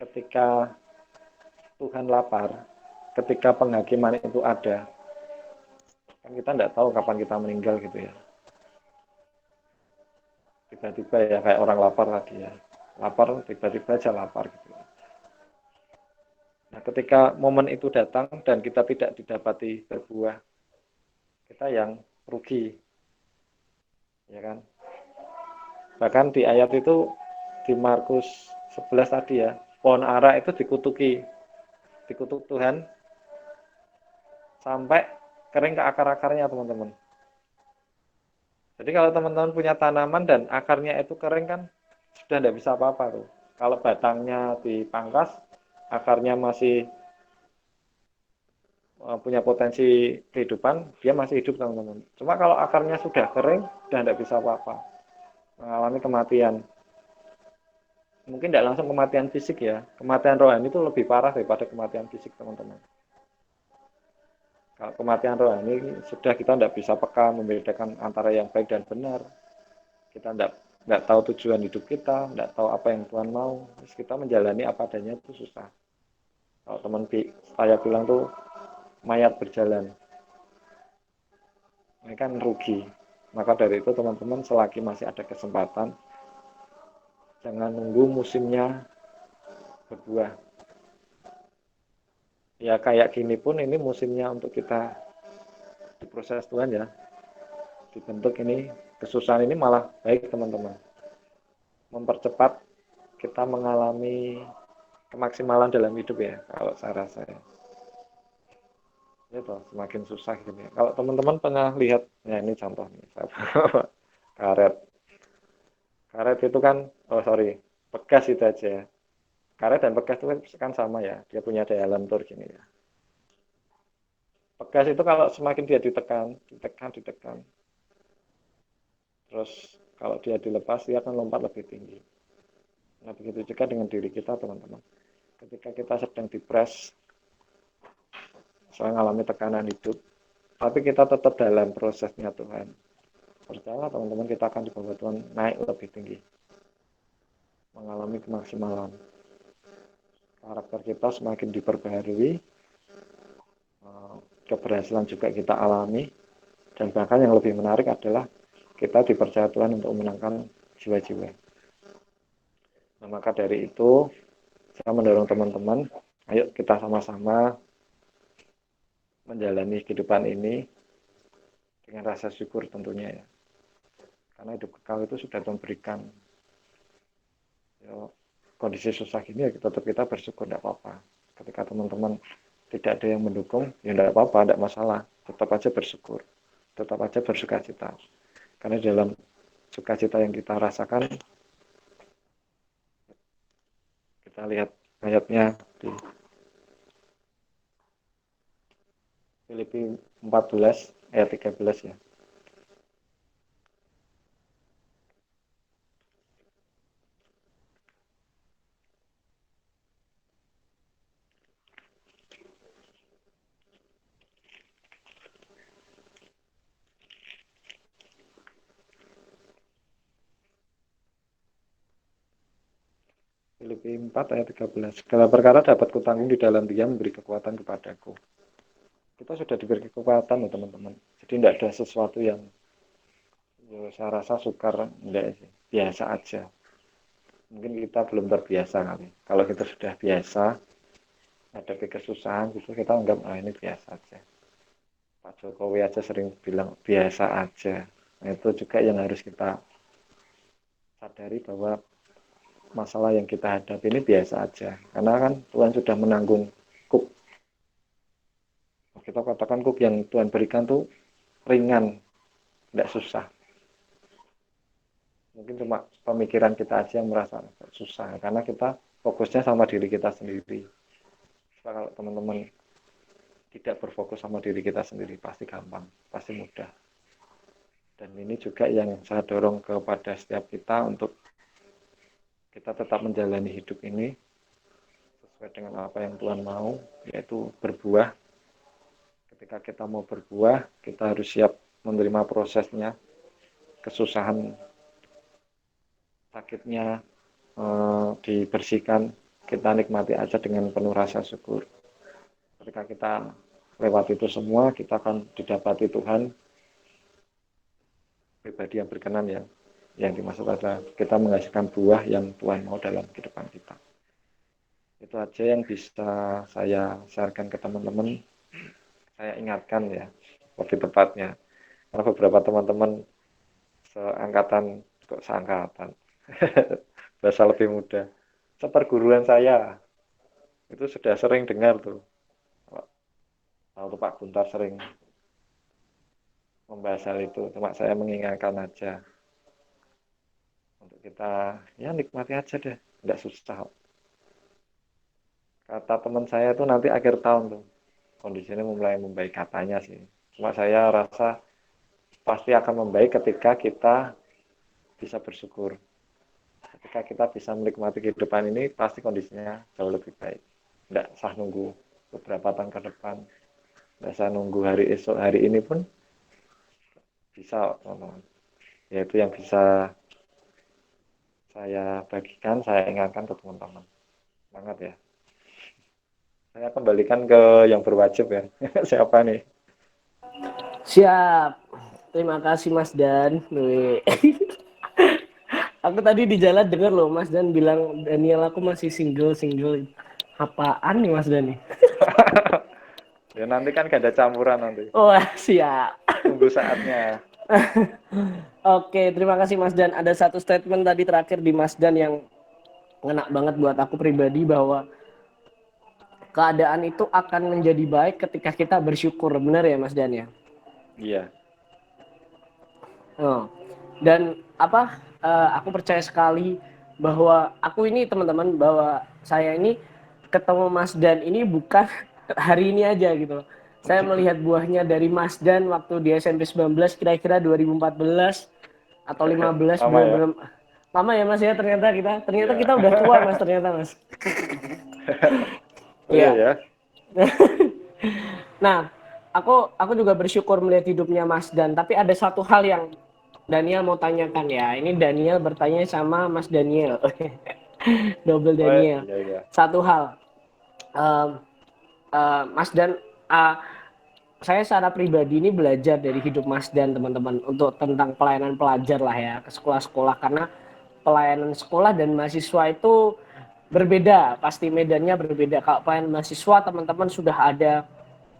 Ketika Tuhan lapar, ketika penghakiman itu ada, kan kita tidak tahu kapan kita meninggal gitu ya. Tiba-tiba ya kayak orang lapar tadi ya, lapar tiba-tiba aja lapar gitu. Nah ketika momen itu datang dan kita tidak didapati berbuah, kita yang rugi, ya kan. Bahkan di ayat itu di Markus 11 tadi ya, pohon ara itu dikutuk Tuhan sampai kering ke akar-akarnya teman-teman. Jadi kalau teman-teman punya tanaman dan akarnya itu kering kan sudah tidak bisa apa-apa tuh. Kalau batangnya dipangkas, akarnya masih punya potensi kehidupan, dia masih hidup teman-teman. Cuma kalau akarnya sudah kering, sudah tidak bisa apa-apa, mengalami kematian. Mungkin tidak langsung kematian fisik ya, kematian rohani itu lebih parah daripada kematian fisik teman-teman. Kalau kematian rohani sudah kita tidak bisa peka membedakan antara yang baik dan benar. Kita tidak tahu tujuan hidup kita, tidak tahu apa yang Tuhan mau. Terus kita menjalani apa adanya itu susah. Kalau teman saya bilang tuh mayat berjalan, ini kan rugi. Maka dari itu teman-teman selagi masih ada kesempatan, jangan nunggu musimnya berbuah. Ya kayak gini pun ini musimnya untuk kita diproses Tuhan ya. Dibentuk ini, kesusahan ini malah baik teman-teman. Mempercepat kita mengalami kemaksimalan dalam hidup ya, kalau saya rasa ya. Itu semakin susah gitu ya. Kalau teman-teman pernah lihat, ya ini contoh nih, saya karet. Karet itu kan, oh sorry, pegas itu aja ya. Karet dan pegas itu kan sama ya, dia punya daya lentur gini ya. Pegas itu kalau semakin dia ditekan, ditekan, ditekan, terus kalau dia dilepas, dia akan lompat lebih tinggi. Nah, begitu juga dengan diri kita, teman-teman. Ketika kita sedang dipres, saya mengalami tekanan hidup, tapi kita tetap dalam prosesnya Tuhan. Percaya teman-teman, kita akan dibawa Tuhan naik lebih tinggi, mengalami kemaksimalan. Karakter kita semakin diperbaharui, keberhasilan juga kita alami, dan bahkan yang lebih menarik adalah kita dipercaya Tuhan untuk memenangkan jiwa-jiwa. Nah, maka dari itu, saya mendorong teman-teman, ayo kita sama-sama menjalani kehidupan ini dengan rasa syukur tentunya ya. Karena hidup kekal itu sudah Tuhan berikan. Ya, kondisi susah gini ya tetap kita bersyukur, tidak apa-apa. Ketika teman-teman tidak ada yang mendukung, ya tidak apa-apa, tidak masalah. Tetap aja bersyukur, tetap aja bersuka cita. Karena dalam sukacita yang kita rasakan, kita lihat ayatnya di Filipi 14 ayat 13 ya. Filipi 4 ayat 13. Segala perkara dapat kutanggung di dalam Dia memberi kekuatan kepadaku. Kita sudah diberi kekuatan ya teman-teman. Jadi tidak ada sesuatu yang ya, saya rasa sukar, enggak sih. Biasa aja. Mungkin kita belum terbiasa kali. Kalau kita sudah biasa, ada kesusahan gitu, kita anggap ini biasa aja. Pak Jokowi aja sering bilang biasa aja. Nah, itu juga yang harus kita sadari bahwa masalah yang kita hadapi ini biasa aja. Karena kan Tuhan sudah menanggung kuk. Kita katakan kuk yang Tuhan berikan tuh ringan, tidak susah. Mungkin cuma pemikiran kita aja yang merasa susah. Karena kita fokusnya sama diri kita sendiri. Kalau teman-teman tidak berfokus sama diri kita sendiri, pasti gampang, pasti mudah. Dan ini juga yang saya dorong kepada setiap kita untuk kita tetap menjalani hidup ini sesuai dengan apa yang Tuhan mau, yaitu berbuah. Ketika kita mau berbuah, kita harus siap menerima prosesnya, kesusahan, sakitnya, dibersihkan, kita nikmati aja dengan penuh rasa syukur. Ketika kita lewat itu semua, kita akan didapati Tuhan pribadi yang berkenan ya. Yang dimaksud adalah kita menghasilkan buah yang Tuhan mau dalam kehidupan kita. Itu aja yang bisa saya sharekan ke teman-teman. Saya ingatkan ya, lebih tepatnya. Karena beberapa teman-teman seangkatan, kok seangkatan, bahasa lebih muda. Seperguruan saya, itu sudah sering dengar tuh. Kalau Pak Guntar sering membahas hal itu, cuma saya mengingatkan aja. Untuk kita, ya nikmati aja deh, nggak susah. Kata teman saya tuh nanti akhir tahun tuh, kondisinya mulai membaik katanya sih. Cuma saya rasa pasti akan membaik ketika kita bisa bersyukur. Ketika kita bisa menikmati kehidupan ini, pasti kondisinya jauh lebih baik. Nggak usah nunggu beberapa tahun ke depan. Nggak usah nunggu hari esok, hari ini pun bisa, teman-teman. Yaitu yang bisa saya bagikan, saya ingatkan ke teman-teman. Semangat ya. Saya kembalikan ke yang berwajib ya. Siapa nih? Siap. Terima kasih Mas Dan. Aku tadi di jalan dengar loh Mas Dan bilang Daniel aku masih single. Apaan nih Mas Dan nih? Ya nanti kan gak ada campuran nanti. Oh siap. Tunggu saatnya. Oke, terima kasih Mas Dan. Ada satu statement tadi terakhir di Mas Dan yang ngena banget buat aku pribadi bahwa keadaan itu akan menjadi baik ketika kita bersyukur. Benar ya Mas Dan ya? Iya. Oh. Dan apa aku percaya sekali bahwa aku ini teman-teman, bahwa saya ini ketemu Mas Dan ini bukan hari ini aja gitu. Saya melihat buahnya dari Mas Dan waktu di SMP 19 kira-kira 2014 atau 15, Sama ya. benar-benar lama ya Mas ya, ternyata Iya. kita udah tua Mas, ternyata Mas. Oh iya Iya. ya. Nah, aku juga bersyukur melihat hidupnya Mas Dan, tapi ada satu hal yang Daniel mau tanyakan ya. Ini Daniel bertanya sama Mas Daniel. Double Oh Daniel. iya iya. Satu hal, em, Mas Dan, uh, saya secara pribadi ini belajar dari hidup Mas Dan teman-teman untuk tentang pelayanan pelajar lah ya ke sekolah-sekolah, karena pelayanan sekolah dan mahasiswa itu berbeda, pasti medannya berbeda. Kalau pelayanan mahasiswa teman-teman sudah ada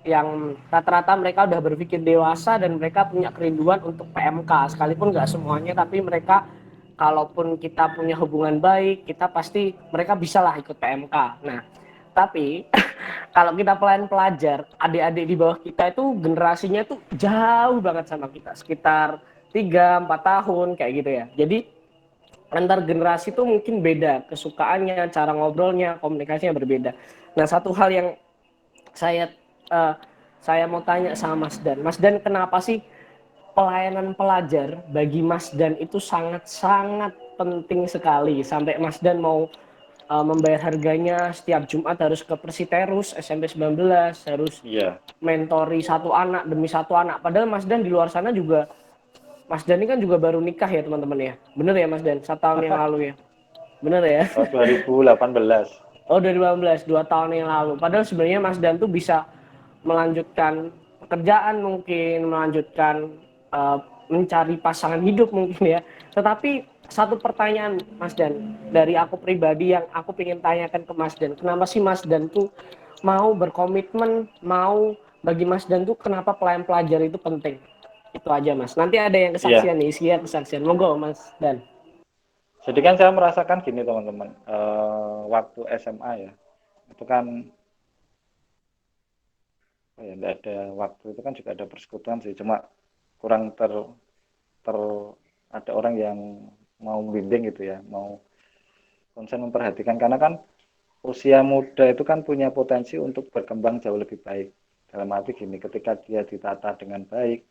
yang rata-rata mereka udah berpikir dewasa dan mereka punya kerinduan untuk PMK, sekalipun nggak semuanya, tapi mereka kalaupun kita punya hubungan baik kita pasti mereka bisa lah ikut PMK. Nah tapi kalau kita pelayan pelajar, adik-adik di bawah kita itu generasinya tuh jauh banget sama kita, sekitar 3-4 tahun kayak gitu ya. Jadi antar generasi tuh mungkin beda kesukaannya, cara ngobrolnya, komunikasinya berbeda. Nah satu hal yang saya eh, saya mau tanya sama Mas Dan kenapa sih pelayanan pelajar bagi Mas Dan itu sangat-sangat penting sekali sampai Mas Dan mau membayar harganya setiap Jumat harus ke Persiterus SMP 19, harus Iya. mentori satu anak demi satu anak. Padahal Mas Dan di luar sana juga, Mas Dan ini kan juga baru nikah ya teman-teman ya. Bener ya Mas Dan? 1 tahun yang lalu ya. Bener ya? Oh 2018. Oh 2018, 2 tahun yang lalu. Padahal sebenarnya Mas Dan tuh bisa melanjutkan pekerjaan mungkin, melanjutkan uh, mencari pasangan hidup mungkin ya. Tetapi satu pertanyaan Mas Dan, dari aku pribadi yang aku ingin tanyakan ke Mas Dan, kenapa sih Mas Dan tuh mau berkomitmen, mau bagi Mas Dan tuh kenapa pelayan pelajar itu penting? Itu aja Mas. Nanti ada yang Iya. kesaksian nih, isinya kesaksian. Monggo Mas Dan. Jadi kan saya merasakan gini teman-teman. Waktu SMA ya, itu kan oh ya enggak ada waktu itu kan juga ada persekutuan sih. Cuma kurang ter ada orang yang mau bimbing gitu ya, mau konsen memperhatikan karena kan usia muda itu kan punya potensi untuk berkembang jauh lebih baik. Dalam arti gini, ketika dia ditata dengan baik,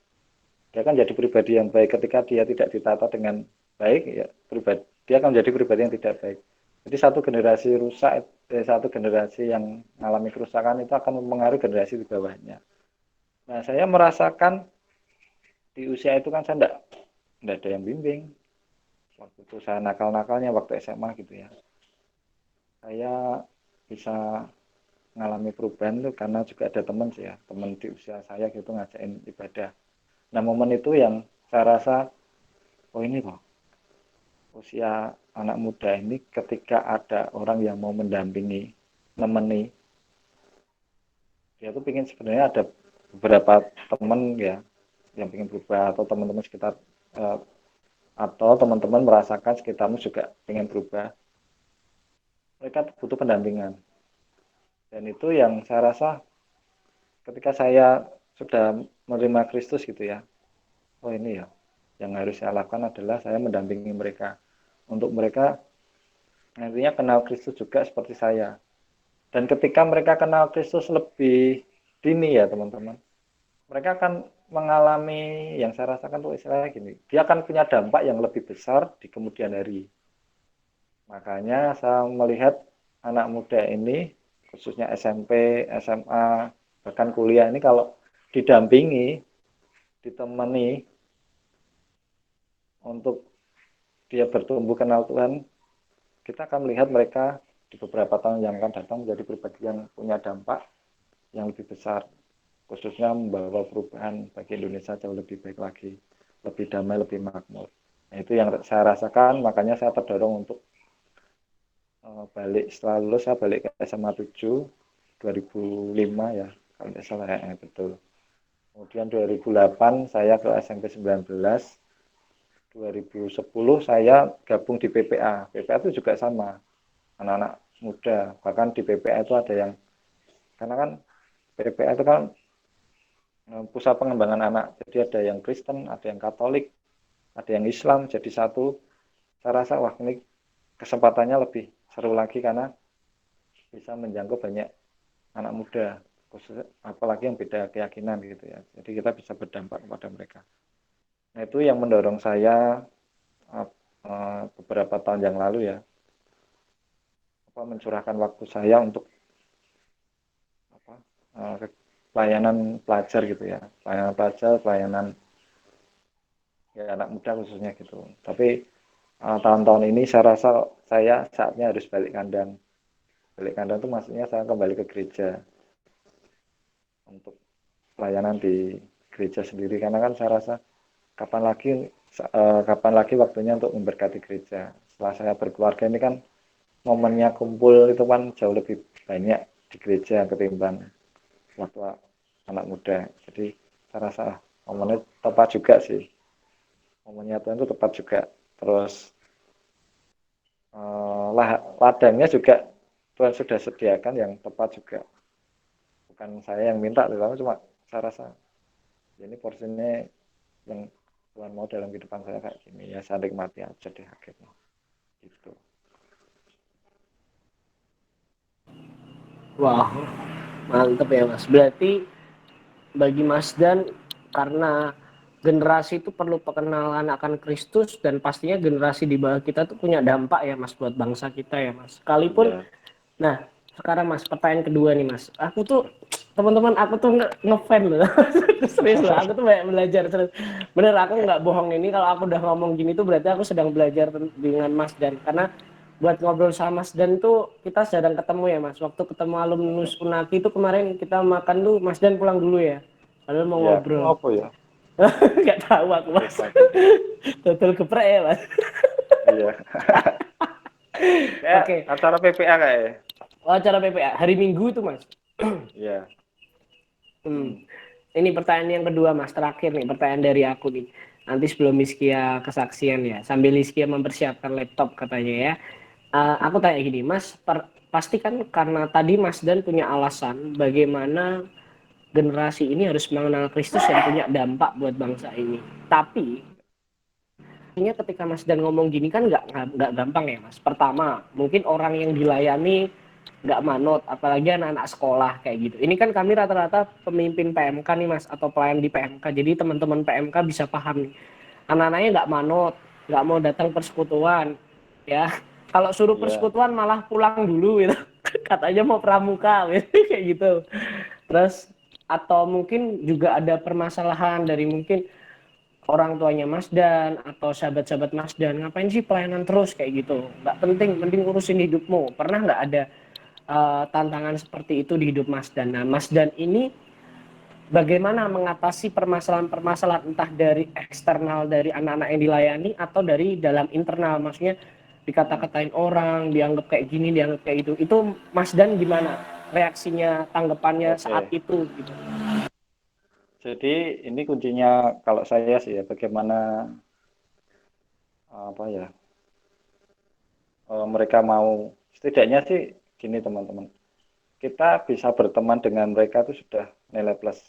dia kan jadi pribadi yang baik. Ketika dia tidak ditata dengan baik, ya pribadi dia akan menjadi pribadi yang tidak baik. Jadi satu generasi rusak, satu generasi yang mengalami kerusakan itu akan mempengaruhi generasi di bawahnya. Nah, saya merasakan di usia itu kan saya enggak ada yang bimbing. Waktu itu saya nakal-nakalnya waktu SMA gitu ya. Saya bisa mengalami perubahan tuh karena juga ada teman sih ya, teman di usia saya gitu ngajakin ibadah. Nah momen itu yang saya rasa, oh ini loh, usia anak muda ini ketika ada orang yang mau mendampingi, nemeni, dia tuh pingin sebenarnya ada beberapa teman ya yang pingin berubah atau teman-teman sekitar eh, atau teman-teman merasakan sekitarmu juga ingin berubah, mereka butuh pendampingan. Dan itu yang saya rasa ketika saya sudah menerima Kristus gitu ya, oh ini ya, yang harus saya lakukan adalah saya mendampingi mereka. Untuk mereka nantinya kenal Kristus juga seperti saya. Dan ketika mereka kenal Kristus lebih dini ya teman-teman, mereka akan mengalami yang saya rasakan tuh istilahnya gini, dia akan punya dampak yang lebih besar di kemudian hari. Makanya saya melihat anak muda ini, khususnya SMP, SMA, bahkan kuliah ini kalau didampingi, ditemani untuk dia bertumbuh kenal Tuhan, kita akan melihat mereka di beberapa tahun yang akan datang menjadi pribadi yang punya dampak yang lebih besar, khususnya membawa perubahan bagi Indonesia jauh lebih baik lagi, lebih damai, lebih makmur. Nah, itu yang saya rasakan, makanya saya terdorong untuk balik setelah lulus, saya balik ke SMA 7, 2005 ya, kalau tidak salah ya, betul. Kemudian 2008 saya ke SMP 19, 2010 saya gabung di PPA. PPA itu juga sama, anak-anak muda. Bahkan di PPA itu ada yang, karena kan PPA itu kan pusat pengembangan anak. Jadi ada yang Kristen, ada yang Katolik, ada yang Islam, jadi satu. saya rasa wah ini kesempatannya lebih seru lagi karena bisa menjangkau banyak anak muda, khusus apalagi yang beda keyakinan gitu ya. Jadi kita bisa berdampak kepada mereka. Nah itu yang mendorong saya beberapa tahun yang lalu ya, mencurahkan waktu saya untuk pelayanan pelajar gitu ya, pelayanan pelajar, pelayanan ya anak muda khususnya gitu. Tapi tahun-tahun ini saya rasa saya saatnya harus balik kandang. Balik kandang itu maksudnya saya kembali ke gereja untuk pelayanan di gereja sendiri karena kan saya rasa kapan lagi waktunya untuk memberkati gereja. Setelah saya berkeluarga ini kan momennya kumpul itu kan jauh lebih banyak di gereja ketimbang waktu anak muda. Jadi saya rasa momennya tepat juga sih. Momennya Tuhan itu tepat juga. Terus ladangnya juga Tuhan sudah sediakan yang tepat juga. Bukan saya yang minta, tetapi cuma saya rasa ini porsinya yang Tuhan mau dalam kehidupan saya kayak gini. Ya saya nikmati aja deh akhirnya. Gitu. Wah, mantep ya Mas. Berarti bagi Mas Dan, karena generasi itu perlu pengenalan akan Kristus dan pastinya generasi di bawah kita tuh punya dampak ya Mas buat bangsa kita ya Mas. Sekalipun, Iya. nah sekarang Mas pertanyaan kedua nih Mas. Aku tuh teman-teman aku tuh ngefan loh, serius loh. Aku tuh banyak belajar terus. Bener aku nggak bohong ini kalau aku udah ngomong gini tuh berarti aku sedang belajar dengan Mas Dan karena buat ngobrol sama Mas Dan tuh kita sedang ketemu ya Mas. Waktu ketemu alumnus Unaki itu kemarin kita makan tuh Mas Dan pulang dulu ya. Padahal mau Iya, ngobrol. apa ya? Nggak tahu aku Mas. Lupa tuh. Total geprek ya Mas. Iya. Kayak Oke. acara PPA kayak. Oh, acara PPA hari Minggu itu Mas. Iya. Ini pertanyaan yang kedua Mas, terakhir nih pertanyaan dari aku nih. Nanti sebelum Miskia kesaksian ya, sambil Miskia mempersiapkan laptop katanya ya. Aku tanya gini, Mas, pasti kan karena tadi Mas Dan punya alasan bagaimana generasi ini harus mengenal Kristus yang punya dampak buat bangsa ini. Tapi ketika Mas Dan ngomong gini kan nggak gampang ya Mas. Pertama, mungkin orang yang dilayani nggak manut, apalagi anak-anak sekolah kayak gitu. Ini kan kami rata-rata pemimpin PMK nih Mas, atau pelayan di PMK. Jadi teman-teman PMK bisa paham nih. Anak-anaknya nggak manut, nggak mau datang persekutuan, ya. Kalau suruh Iya. persekutuan malah pulang dulu gitu. Katanya mau pramuka gitu, kayak gitu. Terus atau mungkin juga ada permasalahan dari mungkin orang tuanya Mas Dan atau sahabat-sahabat Mas Dan, ngapain sih pelayanan terus kayak gitu, nggak penting, mending urusin hidupmu. Pernah nggak ada tantangan seperti itu di hidup Mas Dan? Nah Mas Dan ini bagaimana mengatasi permasalahan-permasalahan entah dari eksternal dari anak-anak yang dilayani atau dari dalam internal, maksudnya dikata-katain orang, dianggap kayak gini, dianggap kayak itu Mas Dan gimana reaksinya, tanggapannya saat Oke. itu gitu? Jadi ini kuncinya kalau saya sih ya bagaimana apa ya mereka mau setidaknya sih gini teman-teman, kita bisa berteman dengan mereka itu sudah nilai plus.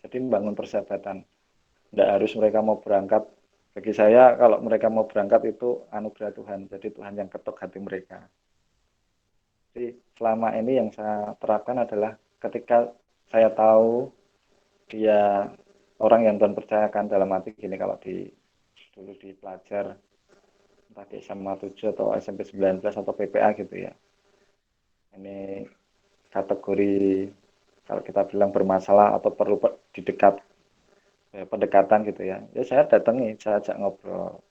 Jadi membangun persahabatan. Tidak harus mereka mau berangkat. Bagi saya kalau mereka mau berangkat itu anugerah Tuhan. Jadi Tuhan yang ketuk hati mereka. Jadi selama ini yang saya terapkan adalah ketika saya tahu dia orang yang Tuhan percayakan, dalam arti gini, kalau dulu di pelajar entah di SMA 7 atau SMP 19 atau PPA gitu ya. Ini kategori kalau kita bilang bermasalah atau perlu didekat pendekatan gitu ya. Ya saya datangi, saya ajak ngobrol.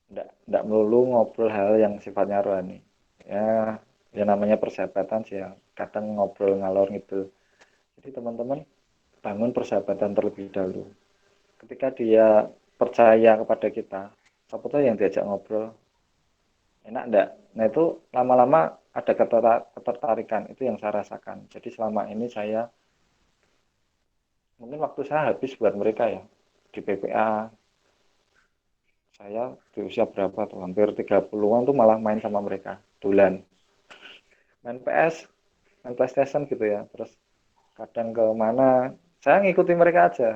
Enggak melulu ngobrol hal yang sifatnya rohani. Ya, ya namanya persahabatan sih ya. Kadang ngobrol ngalor gitu. Jadi teman-teman bangun persahabatan terlebih dahulu. Ketika dia percaya kepada kita, siapa tahu yang diajak ngobrol enak enggak. Nah itu lama-lama ada ketertarikan, itu yang saya rasakan. Jadi selama ini saya mungkin waktu saya habis buat mereka ya di PPA. Saya di usia berapa tuh, hampir 30-an tuh malah main sama mereka dolan, main PS, main PlayStation gitu ya. Terus kadang ke mana saya ngikutin mereka aja,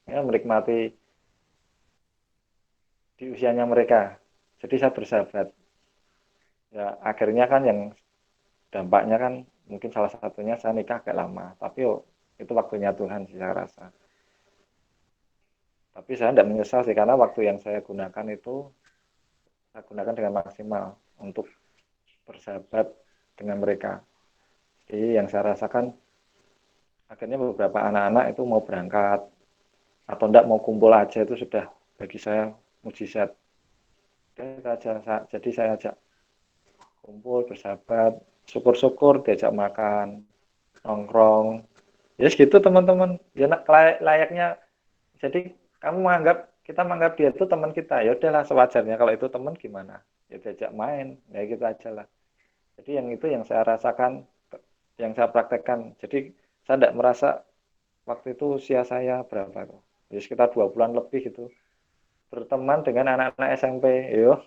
menikmati di usianya mereka. Jadi saya bersahabat. Ya akhirnya kan yang dampaknya kan mungkin salah satunya saya nikah agak lama. Tapi itu waktunya Tuhan sih saya rasa. Tapi saya tidak menyesal sih karena waktu yang saya gunakan itu saya gunakan dengan maksimal untuk bersahabat dengan mereka. Jadi yang saya rasakan akhirnya beberapa anak-anak itu mau berangkat atau enggak mau kumpul aja itu sudah bagi saya mujizat. Jadi saya ajak kumpul bersahabat, syukur-syukur diajak makan, nongkrong. Ya segitu teman-teman. Ya layaknya. Jadi kita menganggap dia itu teman kita. Ya udahlah sewajarnya kalau itu teman gimana? Ya diajak main, ya gitu aja lah. Jadi yang itu yang saya rasakan, yang saya praktekkan. Jadi saya tidak merasa waktu itu usia saya berapa tuh? Ya sekitar 2 bulan lebih gitu. Berteman dengan anak-anak SMP. Yo,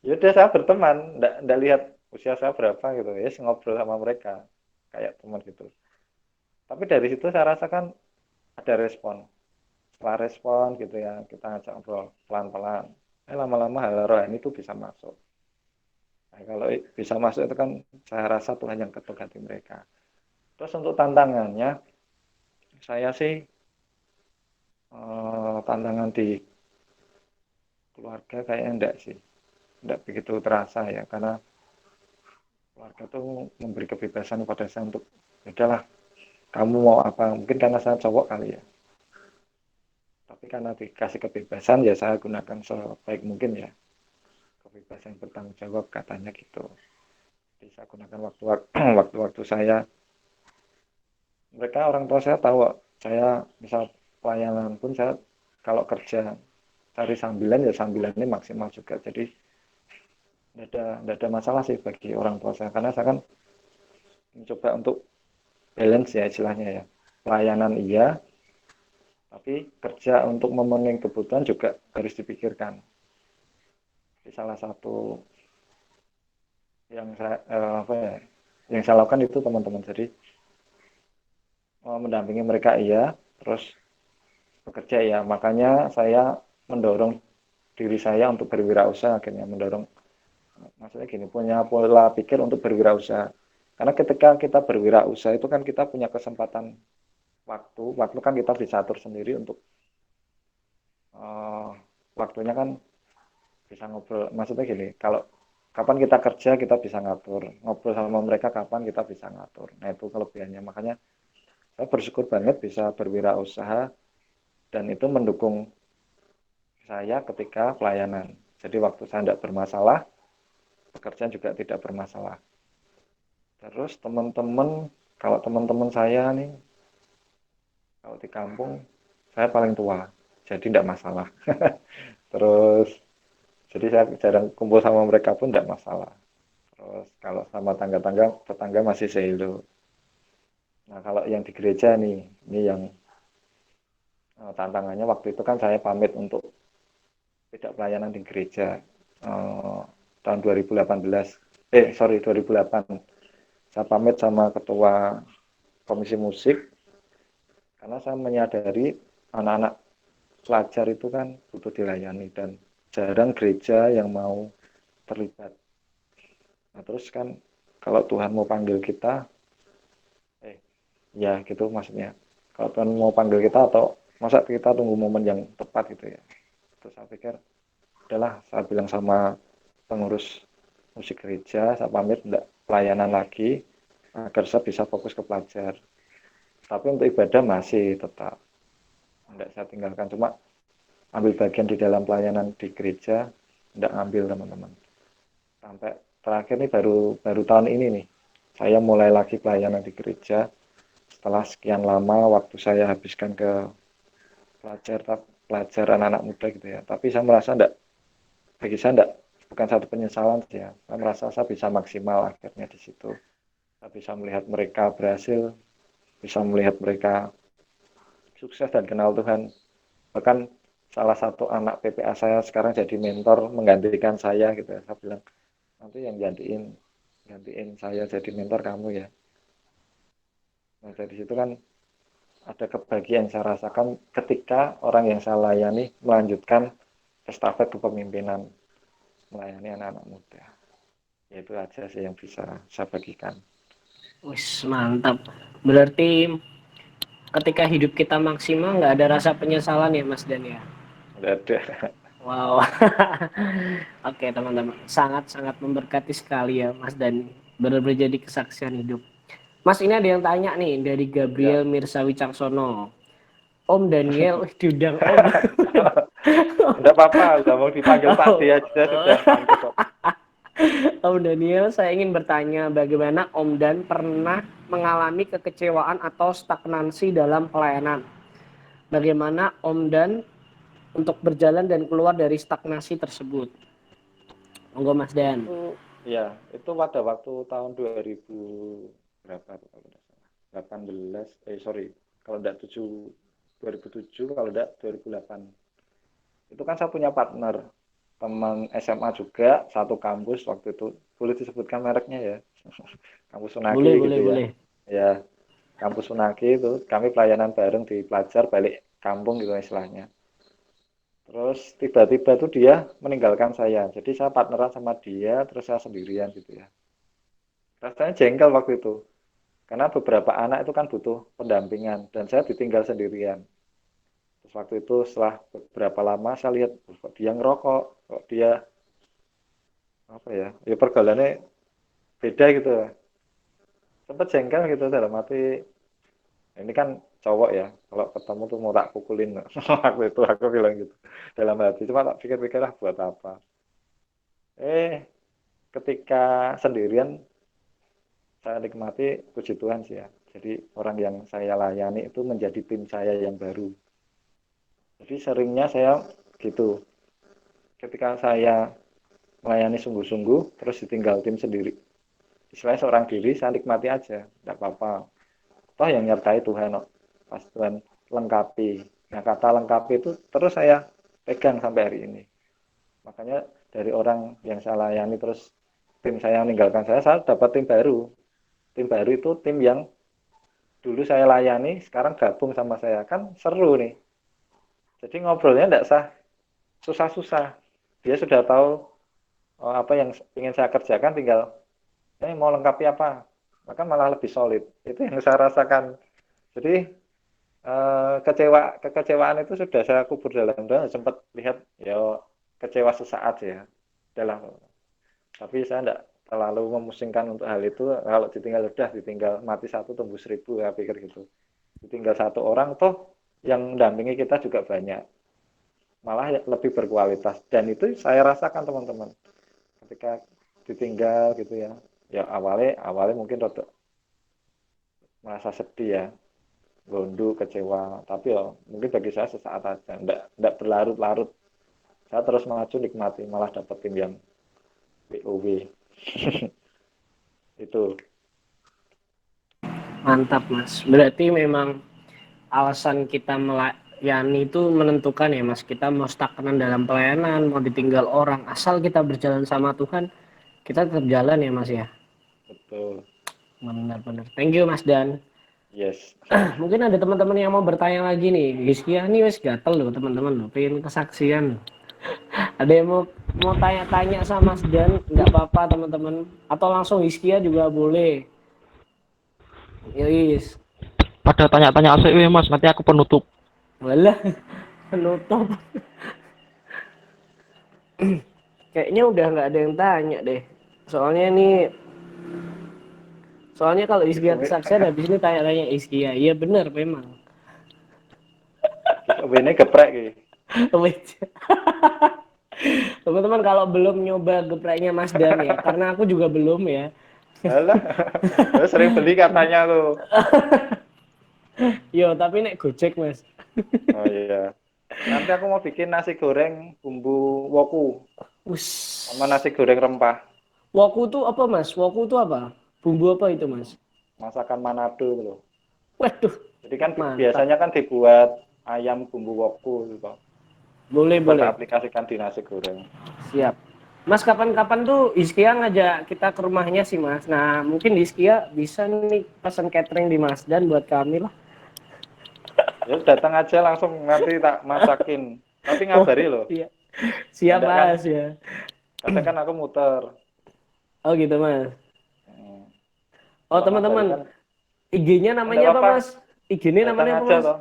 ya udah saya berteman, enggak lihat usia saya berapa gitu. Ya ngobrol sama mereka kayak teman gitu. Tapi dari situ saya rasakan ada respon. Setelah respon gitu ya, kita ngajak ngobrol pelan-pelan. Lama-lama hal rohani itu bisa masuk. Nah, kalau bisa masuk itu kan saya rasa Tuhan yang ketuk hati mereka. Terus untuk tantangannya, saya sih tantangan di keluarga kayaknya enggak sih. Enggak begitu terasa ya, karena keluarga tuh memberi kebebasan kepada saya untuk, "Ya udahlah, kamu mau apa?" Mungkin karena saya cowok kali ya. Tapi karena dikasih kebebasan ya saya gunakan sebaik mungkin ya. Kebebasan bertanggung jawab katanya gitu. Jadi saya gunakan waktu-waktu saya. Mereka orang tua saya tahu saya misal pelayanan pun saya kalau kerja cari sambilan ya sambilannya maksimal juga. Jadi tidak ada masalah sih bagi orang tua saya karena saya kan mencoba untuk balance ya istilahnya ya. Pelayanan iya, tapi kerja untuk memenuhi kebutuhan juga harus dipikirkan. Jadi salah satu yang saya yang saya lakukan itu teman-teman. Jadi mendampingi mereka iya, terus bekerja ya. Makanya saya mendorong diri saya untuk berwirausaha akhirnya mendorong maksudnya gini punya pola pikir untuk berwirausaha. Karena ketika kita berwirausaha itu kan kita punya kesempatan waktu kan kita bisa atur sendiri untuk uh, waktunya kan bisa ngobrol. Maksudnya gini, kalau kapan kita kerja kita bisa ngatur, ngobrol sama mereka kapan kita bisa ngatur. Nah itu kelebihannya. Makanya saya bersyukur banget bisa berwirausaha dan itu mendukung saya ketika pelayanan. Jadi waktu saya tidak bermasalah, pekerjaan juga tidak bermasalah. Terus teman-teman, kalau teman-teman saya nih, kalau di kampung, saya paling tua, jadi tidak masalah. Terus, jadi saya jarang kumpul sama mereka pun tidak masalah. Terus kalau sama tetangga masih selo. Nah kalau yang di gereja nih, ini yang tantangannya waktu itu kan saya pamit untuk tidak pelayanan di gereja tahun 2018. 2008. Saya pamit sama ketua komisi musik karena saya menyadari anak-anak pelajar itu kan butuh dilayani dan jarang gereja yang mau terlibat. Nah terus kan kalau Tuhan mau panggil kita, ya gitu maksudnya. Kalau Tuhan mau panggil kita atau masa kita tunggu momen yang tepat gitu ya. Terus saya pikir, udahlah saya bilang sama pengurus musik gereja, saya pamit tidak pelayanan lagi agar saya bisa fokus ke pelajar. Tapi untuk ibadah masih tetap tidak saya tinggalkan, cuma ambil bagian di dalam pelayanan di gereja tidak ngambil teman-teman. Sampai terakhir nih baru tahun ini nih saya mulai lagi pelayanan di gereja setelah sekian lama waktu saya habiskan ke pelajar anak-anak muda gitu ya. Tapi saya merasa bagi saya bukan satu penyesalan sih ya. Saya merasa saya bisa maksimal akhirnya di situ. Saya bisa melihat mereka berhasil, bisa melihat mereka sukses dan kenal Tuhan. Bahkan salah satu anak PPA saya sekarang jadi mentor menggantikan saya gitu ya. Saya bilang nanti yang gantiin saya jadi mentor kamu ya. Nah dari situ kan ada kebahagiaan saya rasakan ketika orang yang saya layani melanjutkan estafet kepemimpinan. melayani anak-anak muda. Ya, itu aja sih yang bisa saya bagikan. Wis, mantap. Berarti ketika hidup kita maksimal nggak ada rasa penyesalan ya Mas Dan ya. Nggak ada. Wow. Oke teman-teman, sangat-sangat memberkati sekali ya Mas Dan. Benar-benar jadi kesaksian hidup. Mas, ini ada yang tanya nih dari Ya. Gabriel Mirsa Wicaksono. Om Daniel, diundang Om. Nggak apa-apa, udah mau dipanggil Pak D aja sudah pantas kok. Om Daniel, saya ingin bertanya bagaimana Om Dan pernah mengalami kekecewaan atau stagnansi dalam pelayanan. Bagaimana Om Dan untuk berjalan dan keluar dari stagnasi tersebut. Monggo Mas Dan. Itu pada waktu tahun 2000 berapa tuh kalau tidak salah. 18, kalau tidak 2007, kalau tidak 2008. Itu kan saya punya partner, teman SMA juga, satu kampus waktu itu. Boleh disebutkan mereknya ya? Kampus Sunaki Boleh, gitu boleh, ya. boleh. Ya, kampus Sunaki itu kami pelayanan bareng di pelajar balik kampung gitu istilahnya. Terus tiba-tiba tuh dia meninggalkan saya. Jadi saya partneran sama dia, terus saya sendirian gitu ya. Rasanya jengkel waktu itu. Karena beberapa anak itu kan butuh pendampingan dan saya ditinggal sendirian. Terus waktu itu setelah beberapa lama saya lihat kok dia ngerokok, kok dia apa ya? Ya pergaulannya beda gitu. Sempat jengkel gitu dalam hati. Ini kan cowok ya, kalau ketemu tuh mau tak pukulin. Waktu itu aku bilang gitu dalam hati. Cuma tak pikir-pikir lah buat apa. Ketika sendirian saya nikmati, puji Tuhan sih ya. Jadi orang yang saya layani itu menjadi tim saya yang baru. Jadi seringnya saya gitu. Ketika saya melayani sungguh-sungguh, terus ditinggal tim sendiri. Istilahnya seorang diri, saya nikmati aja. Tidak apa-apa. Toh yang nyertai Tuhan. Pas Tuhan lengkapi. Nah, kata lengkapi itu terus saya pegang sampai hari ini. Makanya dari orang yang saya layani terus tim saya meninggalkan saya dapat tim baru. Tim baru itu tim yang dulu saya layani, sekarang gabung sama saya. Kan seru nih. Jadi ngobrolnya tidak susah-susah. Dia sudah tahu apa yang ingin saya kerjakan, tinggal mau lengkapi apa. Maka malah lebih solid. Itu yang saya rasakan. Jadi kekecewaan itu sudah saya kubur dalam sempat lihat ya kecewa sesaat ya dalam. Tapi saya tidak terlalu memusingkan untuk hal itu. Kalau ditinggal mati satu tumbuh 1000, saya pikir gitu. Ditinggal satu orang toh yang mendampingi kita juga banyak, malah lebih berkualitas. Dan itu saya rasakan teman-teman ketika ditinggal gitu ya. Ya awalnya mungkin rada merasa sedih ya, gondu, kecewa. Tapi ya mungkin bagi saya sesaat aja, enggak berlarut-larut. Saya terus maju nikmati, malah dapat tim yang BOW. Itu. Mantap Mas. Berarti memang alasan kita melayani itu menentukan ya Mas. Kita mau stagnan dalam pelayanan, mau ditinggal orang, asal kita berjalan sama Tuhan, kita tetap jalan ya Mas ya. Betul. Benar-benar. Thank you Mas Dan. Yes. Mungkin ada teman-teman yang mau bertanya lagi nih. Giskia nih wes gatel loh teman-teman loh, pengen kesaksian. Ada yang mau tanya-tanya sama Mas Dan, nggak apa-apa teman-teman. Atau langsung Giskia juga boleh. Yis. Pada tanya-tanya ACW mas, nanti aku penutup. Walah, penutup. Kayaknya udah nggak ada yang tanya deh. Soalnya kalau Iskia kesaksian habis ini tanya-tanya Iskia. Iya benar memang. Ini geprek gitu. Teman-teman kalau belum nyoba gepreknya Mas Dan ya, karena aku juga belum ya. Alah, sering beli katanya tuh. Yo, tapi nek Gojek Mas. Oh iya. Nanti aku mau bikin nasi goreng bumbu woku Us. sama nasi goreng rempah. Woku tuh apa Mas? Woku tuh apa? Bumbu apa itu Mas? Masakan Manado loh. Waduh. Jadi kan Mantap. biasanya kan dibuat ayam bumbu woku gitu. Boleh. Kita aplikasikan di nasi goreng. Siap. Mas kapan-kapan tuh Iskia ngajak kita ke rumahnya sih Mas. Nah mungkin Iskia bisa nih pesan catering di Mas Dan buat kami lah. Ya datang aja langsung nanti tak masakin. Tapi ngabari loh. Iya. Siap Ada Mas kan? ya. Kadang kan aku muter. Oh gitu Mas. Hmm. Oh Kalau Mas Ari teman-teman, kan IG-nya enggak namanya apa apa-apa, Mas? IG-nya datang namanya apa aja Mas? toh.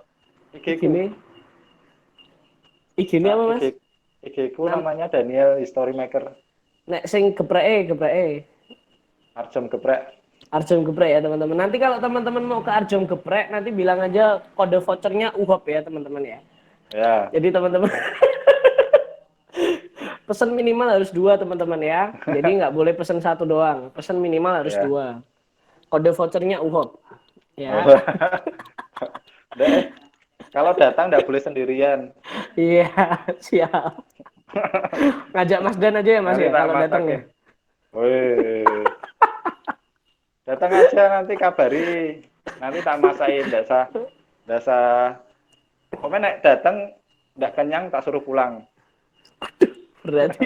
IG-ku. IG-nya? IG-nya Nah, apa Mas? IG-ku Nam namanya Daniel History Maker. nek sing gepreke. Arjom geprek. Arjom geprek ya teman-teman. Nanti kalau teman-teman mau ke Arjom geprek, nanti bilang aja kode vouchernya UHOP ya teman-teman ya. Ya. Jadi teman-teman pesan minimal harus 2 teman-teman ya. Jadi nggak boleh pesan 1 doang. Pesan minimal harus Ya. 2. Kode vouchernya UHOP ya. Deh, kalau datang nggak boleh sendirian. Iya, siap. Ngajak Mas Dan aja ya Mas Nanti ya tak kalau datang ya. masakin. Wih, datang aja nanti kabari. Nanti tak masain, ndak usah. Pokoknya nek datang ndak kenyang tak suruh pulang. Berarti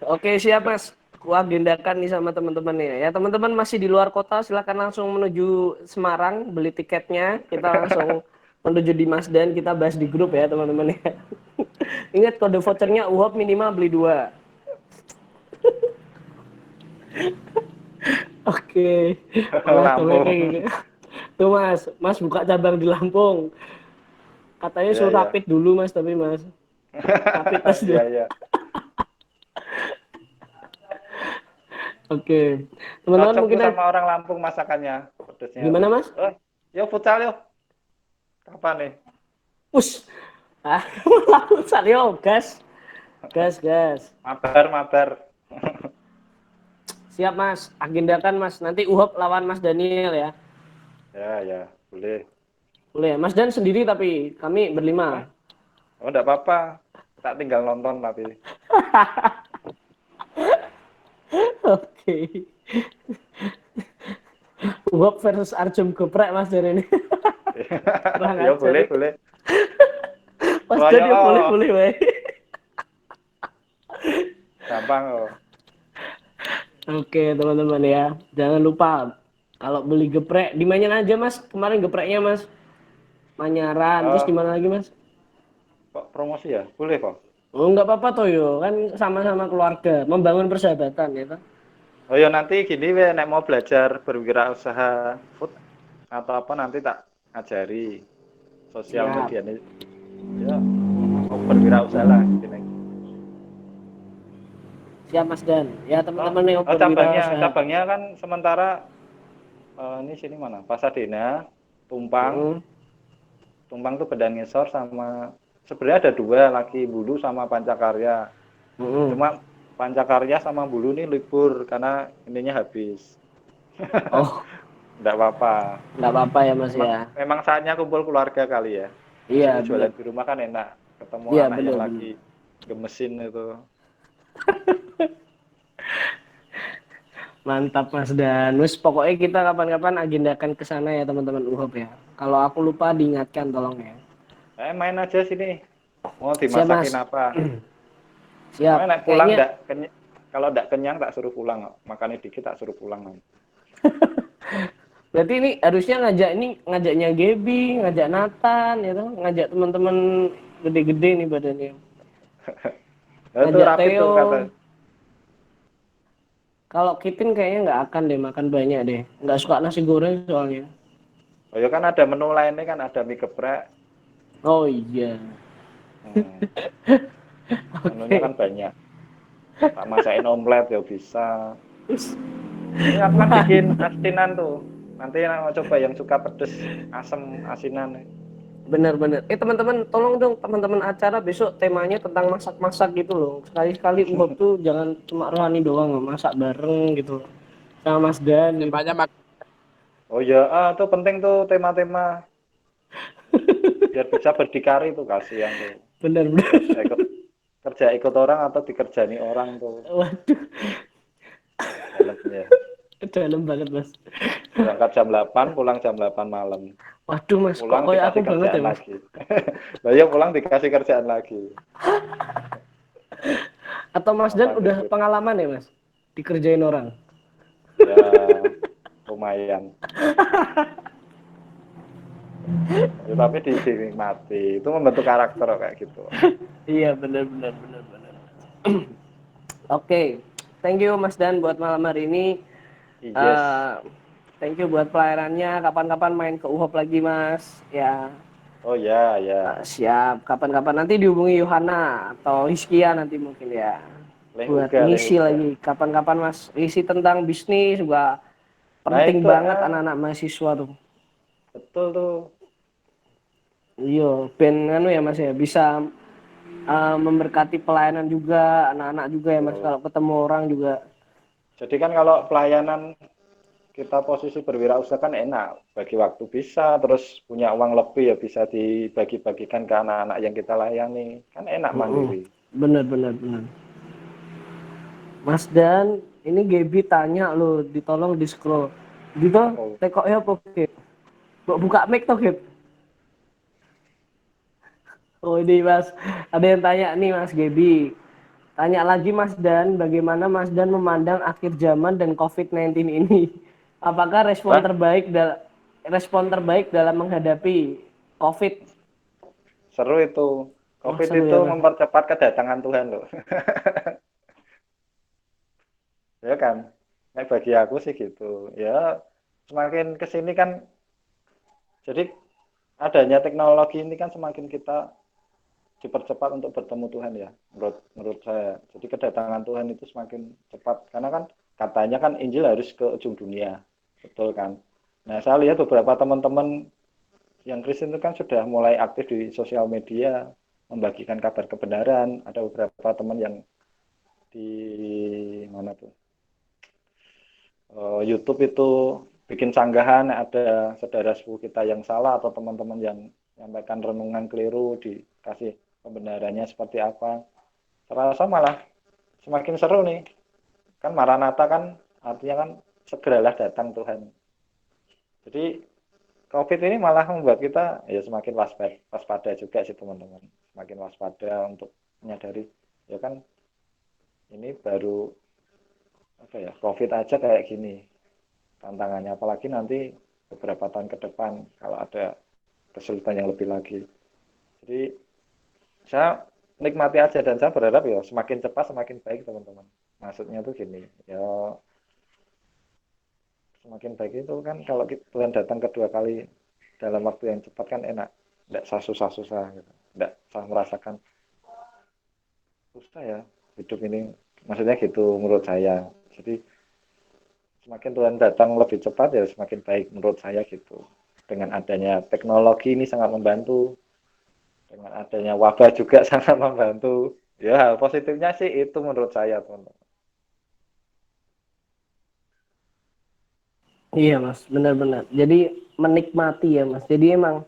oke siap Mas. Aku agendakan nih sama teman-teman ya. Ya teman-teman masih di luar kota silahkan langsung menuju Semarang beli tiketnya. Kita langsung menuju di Mas Dan kita bahas di grup ya teman-teman ya. Ingat kode vouchernya UHOP minimal beli 2. Oke. Malah kayak Lampung. gitu. Tuh Mas buka cabang di Lampung. Katanya Iya, suruh iya. rapid dulu Mas tapi Mas. Rapid tes Iya, dulu. iya. Oke. Teman-teman Cocok mungkin tuh sama orang Lampung masakannya. Pedesnya gimana tuh. Mas? Yo futsal yo. Kapan nih? Us. Ah, lalu Salio gas. Gas. Mabar, mabar. Siap Mas, agendakan Mas. Nanti UHOP lawan Mas Daniel ya. Ya, ya, boleh. Boleh ya. Mas Dan sendiri tapi kami Hah? berlima. Oh, enggak apa-apa. Tak tinggal nonton tapi. Oke. UHOP versus Arjum Geprek Mas Dan ini. Kurang Ya, ajar. boleh. Mas Wah, Dan ya, ya boleh baik. gampang oh. Oke teman-teman ya. Jangan lupa kalau beli geprek di mana aja Mas? Kemarin gepreknya Mas. Manyaran, terus Eh, di mana lagi Mas? kok promosi ya? Boleh kok. Oh nggak apa-apa toh yo, kan sama-sama keluarga, membangun persahabatan ya toh. Oh ya nanti gini we nek mau belajar berwirausaha food atau apa nanti tak ajari sosial Siap. media nih. Ya, mau berwirausaha lah gini. Siap Mas Dan. Ya Oh, teman-teman yang cabangnya berwirausaha. cabangnya kan sementara ini sini mana? Pasadena, Tumpang. Mm-mm. Tumpang tuh Bedan Ngisor sama sebenarnya ada 2 lagi Bulu sama Pancakarya. Mm-mm. Cuma Pancakarya sama Bulu nih libur karena ininya habis. Oh, Enggak apa-apa. nggak apa-apa ya Mas Memang, ya. memang saatnya kumpul keluarga kali ya. Di Iya sini benar. jualan di rumah kan enak. Ketemu Iya anak yang benar. lagi gemesin itu. Mantap Mas Dan. Wes pokoknya kita kapan-kapan agendakan ke sana ya teman-teman UHOP ya. Kalau aku lupa diingatkan tolong ya. Main aja sini. Mau Siap Mas. dimasakin apa? Siap. Nek pulang Kayaknya kalau enggak kenyang tak suruh pulang. Makannya dikit tak suruh pulang. berarti ini harusnya ngajaknya Gebi, ngajak Nathan ya toh, ngajak teman-teman gede-gede nih badannya. Itu Ngajak rapi tuh Theo. kata. Kalau Kitin kayaknya nggak akan deh makan banyak deh. Nggak suka nasi goreng soalnya. Oh ya kan ada menu lainnya kan ada mie geprek. Oh iya. Menunya kan banyak. Tak masakin omelet ya bisa. Ini aku kan bikin asinan tuh. Nanti mau coba yang suka pedes, asam, asinan. Bener-bener. Teman-teman, tolong dong teman-teman acara besok temanya tentang masak-masak gitu loh. Sekali-sekali UHOP tuh jangan cuma rohani doang loh, masak bareng gitu loh. Sama Mas Dan. Gitu. Oh ya, itu penting tuh tema-tema. Biar bisa berdikari tuh kasihan tuh. Bener-bener. Kerja ikut orang atau dikerjani orang tuh. Waduh, Dalamnya. dalam banget Mas. Berangkat jam 8, pulang jam 8 malam. Waduh Mas, kok Pulang kayak aku dikasih banget ya kerjaan Mas. lagi. Lah ya pulang dikasih kerjaan lagi. Atau Mas Dan Apa udah gitu? pengalaman ya Mas? Dikerjain orang. Ya lumayan. Ya, tapi dinikmati. Itu membentuk karakter kayak gitu. Iya benar. Oke, thank you Mas Dan buat malam hari ini. Yes. Thank you buat pelayanannya. Kapan-kapan main ke UHOP lagi Mas. Ya, Oh ya, ya. siap. Kapan-kapan nanti dihubungi Yohana atau Hiskia nanti mungkin ya. Leh Buat uga, leh ngisi uga. lagi. Kapan-kapan Mas isi tentang bisnis juga Nah penting itu banget anak-anak mahasiswa tuh. betul tuh. Iya, ben anu ya Mas ya, bisa memberkati pelayanan juga anak-anak juga ya Mas, Betul. kalau ketemu orang juga. Jadi kan kalau pelayanan kita posisi berwirausaha kan enak, bagi waktu bisa, terus punya uang lebih ya bisa dibagi-bagikan ke anak-anak yang kita layani, kan enak mandiri. Bener bener bener. Mas Dan, ini Gaby tanya lo, ditolong di scroll. Gitu, Oh, tekoknya apa Gap? Buka mic toh Gap. Oh ini Mas, ada yang tanya nih Mas Gaby. Tanya lagi Mas Dan, bagaimana Mas Dan memandang akhir zaman dan COVID-19 ini? Apakah wah, respon terbaik dalam menghadapi COVID? seru itu. Wah COVID seru itu ya Mas. mempercepat kedatangan Tuhan loh. Ya kan? Nah, bagi aku sih gitu. Ya, semakin kesini kan, jadi adanya teknologi ini kan semakin kita dipercepat untuk bertemu Tuhan ya, menurut saya. Jadi kedatangan Tuhan itu semakin cepat karena kan katanya kan Injil harus ke ujung dunia, betul kan? Nah saya lihat beberapa teman-teman yang Kristen itu kan sudah mulai aktif di sosial media membagikan kabar kebenaran. Ada beberapa teman yang di mana tuh YouTube itu bikin sanggahan ada saudara sepupu kita yang salah atau teman-teman yang menyampaikan renungan keliru dikasih pembenarannya seperti apa. Terasa malah semakin seru nih. Kan Maranatha kan artinya kan segeralah datang Tuhan. Jadi COVID ini malah membuat kita ya semakin waspada juga sih teman-teman. Semakin waspada untuk menyadari ya kan ini baru apa ya COVID aja kayak gini tantangannya, apalagi nanti beberapa tahun ke depan kalau ada kesulitan yang lebih lagi. Jadi saya nikmati aja dan saya berharap ya semakin cepat semakin baik teman-teman. Maksudnya tuh gini, ya semakin baik itu kan kalau Tuhan datang kedua kali dalam waktu yang cepat kan enak, tidak susah-susah gitu, tidak saya merasakan susah ya hidup ini, maksudnya gitu menurut saya. Jadi semakin Tuhan datang lebih cepat ya semakin baik menurut saya gitu. Dengan adanya teknologi ini sangat membantu, dengan adanya wabah juga sangat membantu. Ya hal positifnya sih itu menurut saya teman-teman. Iya Mas, benar-benar. Jadi menikmati ya Mas. Jadi emang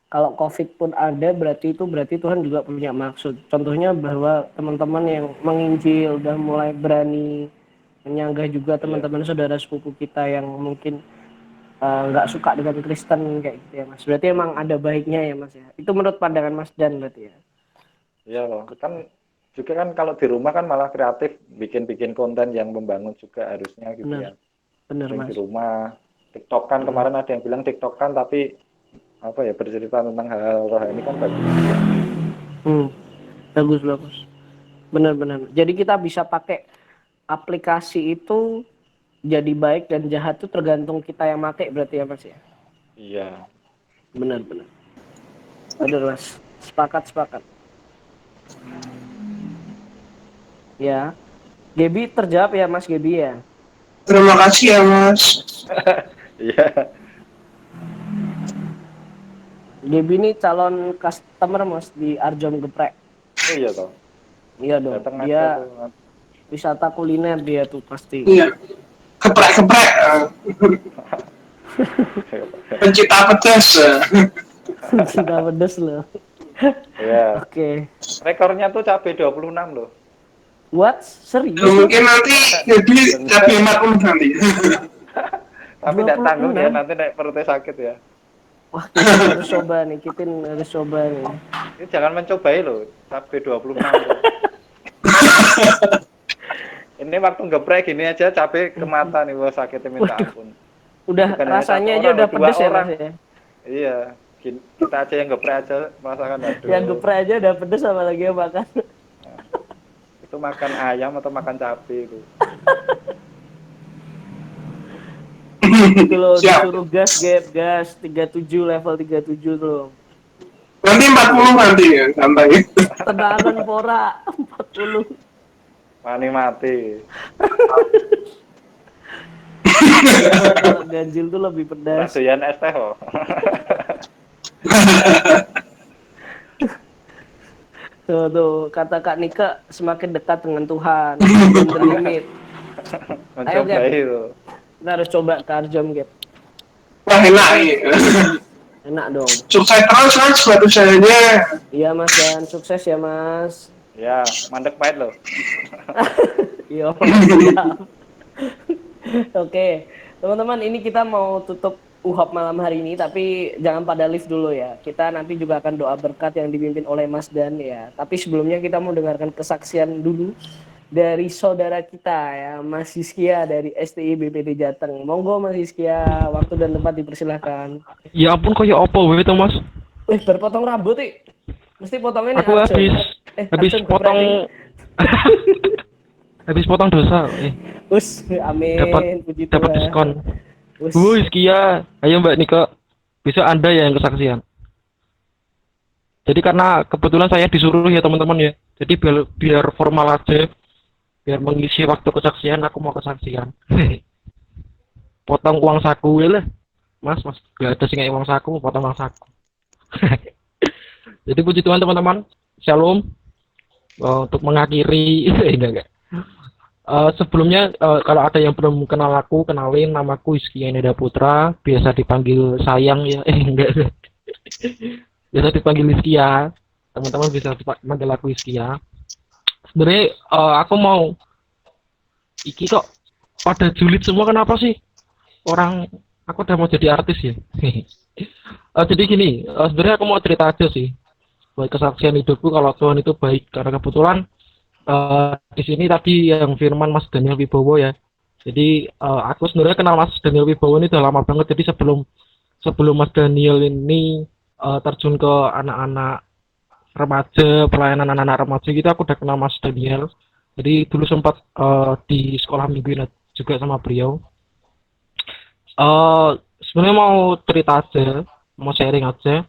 kalau COVID pun ada berarti Tuhan juga punya maksud. Contohnya bahwa teman-teman yang menginjil udah mulai berani menyanggah juga Iya, teman-teman saudara sepupu kita yang mungkin nggak suka dengan Kristen kayak gitu ya Mas. Berarti emang ada baiknya ya Mas ya. Itu menurut pandangan Mas Dan berarti ya. iya loh. Kan juga kan kalau di rumah kan malah kreatif bikin-bikin konten yang membangun juga harusnya gitu Benar, ya. benar Sering di Mas. rumah, TikTokan kemarin ada yang bilang TikTokan tapi apa ya bercerita tentang hal-hal rohani kan bagus juga. Hmm, bagus bagus. Benar-benar. Jadi kita bisa pakai aplikasi itu jadi baik dan jahat itu tergantung kita yang pakai berarti ya Mas ya. Iya, Benar-benar. Benar Mas. Sepakat sepakat. Ya. Gebi terjawab ya Mas Gebi ya. Terima kasih ya Mas. iya. Gebi ini calon customer Mas di Arjom Geprek. Oh iya toh. Iya dong. Datang aja Dia tuh. wisata kuliner dia tuh pasti. Iya, keprek-keprek. Pencipta pedas. Cinta pedes loh. Iya. Oke. Rekornya tuh cabai 26 loh. What? Serius? Mungkin nanti jadi cabai 40 nanti. Tapi tidak tanggung ya 26? nanti naik perutnya sakit ya. Wah, Kitin harus coba nih. Kitin harus coba nih. Ini jangan mencobai loh, cabai 26 tuh. Ini waktu geprek gini aja cabai ke mata nih, wah sakitnya minta Waduh. ampun. Udah Bukan hanya satu rasanya aja orang udah loh, dua pedes ya orang. Mas ya. Iya, kita aja yang geprek aja merasakan aduh. Yang geprek aja udah pedes apalagi yang makan. Itu Itu makan ayam atau makan cabai itu? Itu loh, Siap. disuruh gas 37 level 37 tuh. Nanti 40 nanti ya, santai. Tenanan pora 40. Wani mati. Kalau ganjil tuh lebih pedas. Radoyan es teh kok. Tuh, kata Kak Nika semakin dekat dengan Tuhan, belum terlimit. Ayo, Mencoba Gap. itu. Kita harus coba ke Arjom, Gap. Wah, enak ya. Enak dong. Sukses terus Mas buat usahanya. Iya Mas Dan, sukses ya Mas. Ya, mandek pahit loh. Iya, siap. Oke, teman-teman, ini kita mau tutup UHOP malam hari ini, tapi jangan pada live dulu ya. Kita nanti juga akan doa berkat yang dipimpin oleh Mas Dan ya. Tapi sebelumnya kita mau dengarkan kesaksian dulu dari saudara kita ya, Mas Hizkia dari STI BPD Jateng. Monggo Mas Hizkia, waktu dan tempat dipersilahkan. Ya ampun kayak apa wae to Mas? Berpotong rambut mesti potongnya nih Aku Arjun. habis Arjun, potong habis potong dosa. Us, amin. Puji Dapat Tuhan. diskon. Us. Wuih, Kia. Ayo Mbak Nika. Besok Anda ya yang kesaksian. Jadi karena kebetulan saya disuruh ya teman-teman ya. Jadi biar formal aja. Biar mengisi waktu kesaksian aku mau kesaksian. Potong uang saku ya lah. Mas, gak ada sih kayak uang saku, potong uang saku. Jadi puji Tuhan teman-teman. Shalom. Untuk mengakhiri enggak. Sebelumnya kalau ada yang belum kenal aku, kenalin, namaku Hizkia Neda Putra, biasa dipanggil sayang ya. Enggak. Biasa dipanggil Hizkia. Teman-teman bisa panggil aku Hizkia. Sebenarnya aku mau iki kok pada julid semua, kenapa sih? Orang aku udah mau jadi artis ya. Jadi gini, sebenarnya aku mau cerita aja sih buat kesaksian hidupku kalau Tuhan itu baik, karena kebetulan di sini tadi yang firman Mas Daniel Wibowo ya. Jadi aku sebenarnya kenal Mas Daniel Wibowo ini udah lama banget. Jadi sebelum Mas Daniel ini terjun ke anak-anak remaja, pelayanan anak-anak remaja gitu, aku udah kenal Mas Daniel. Jadi dulu sempat di sekolah mingguin juga sama beliau. Sebenarnya mau cerita aja, mau sharing aja.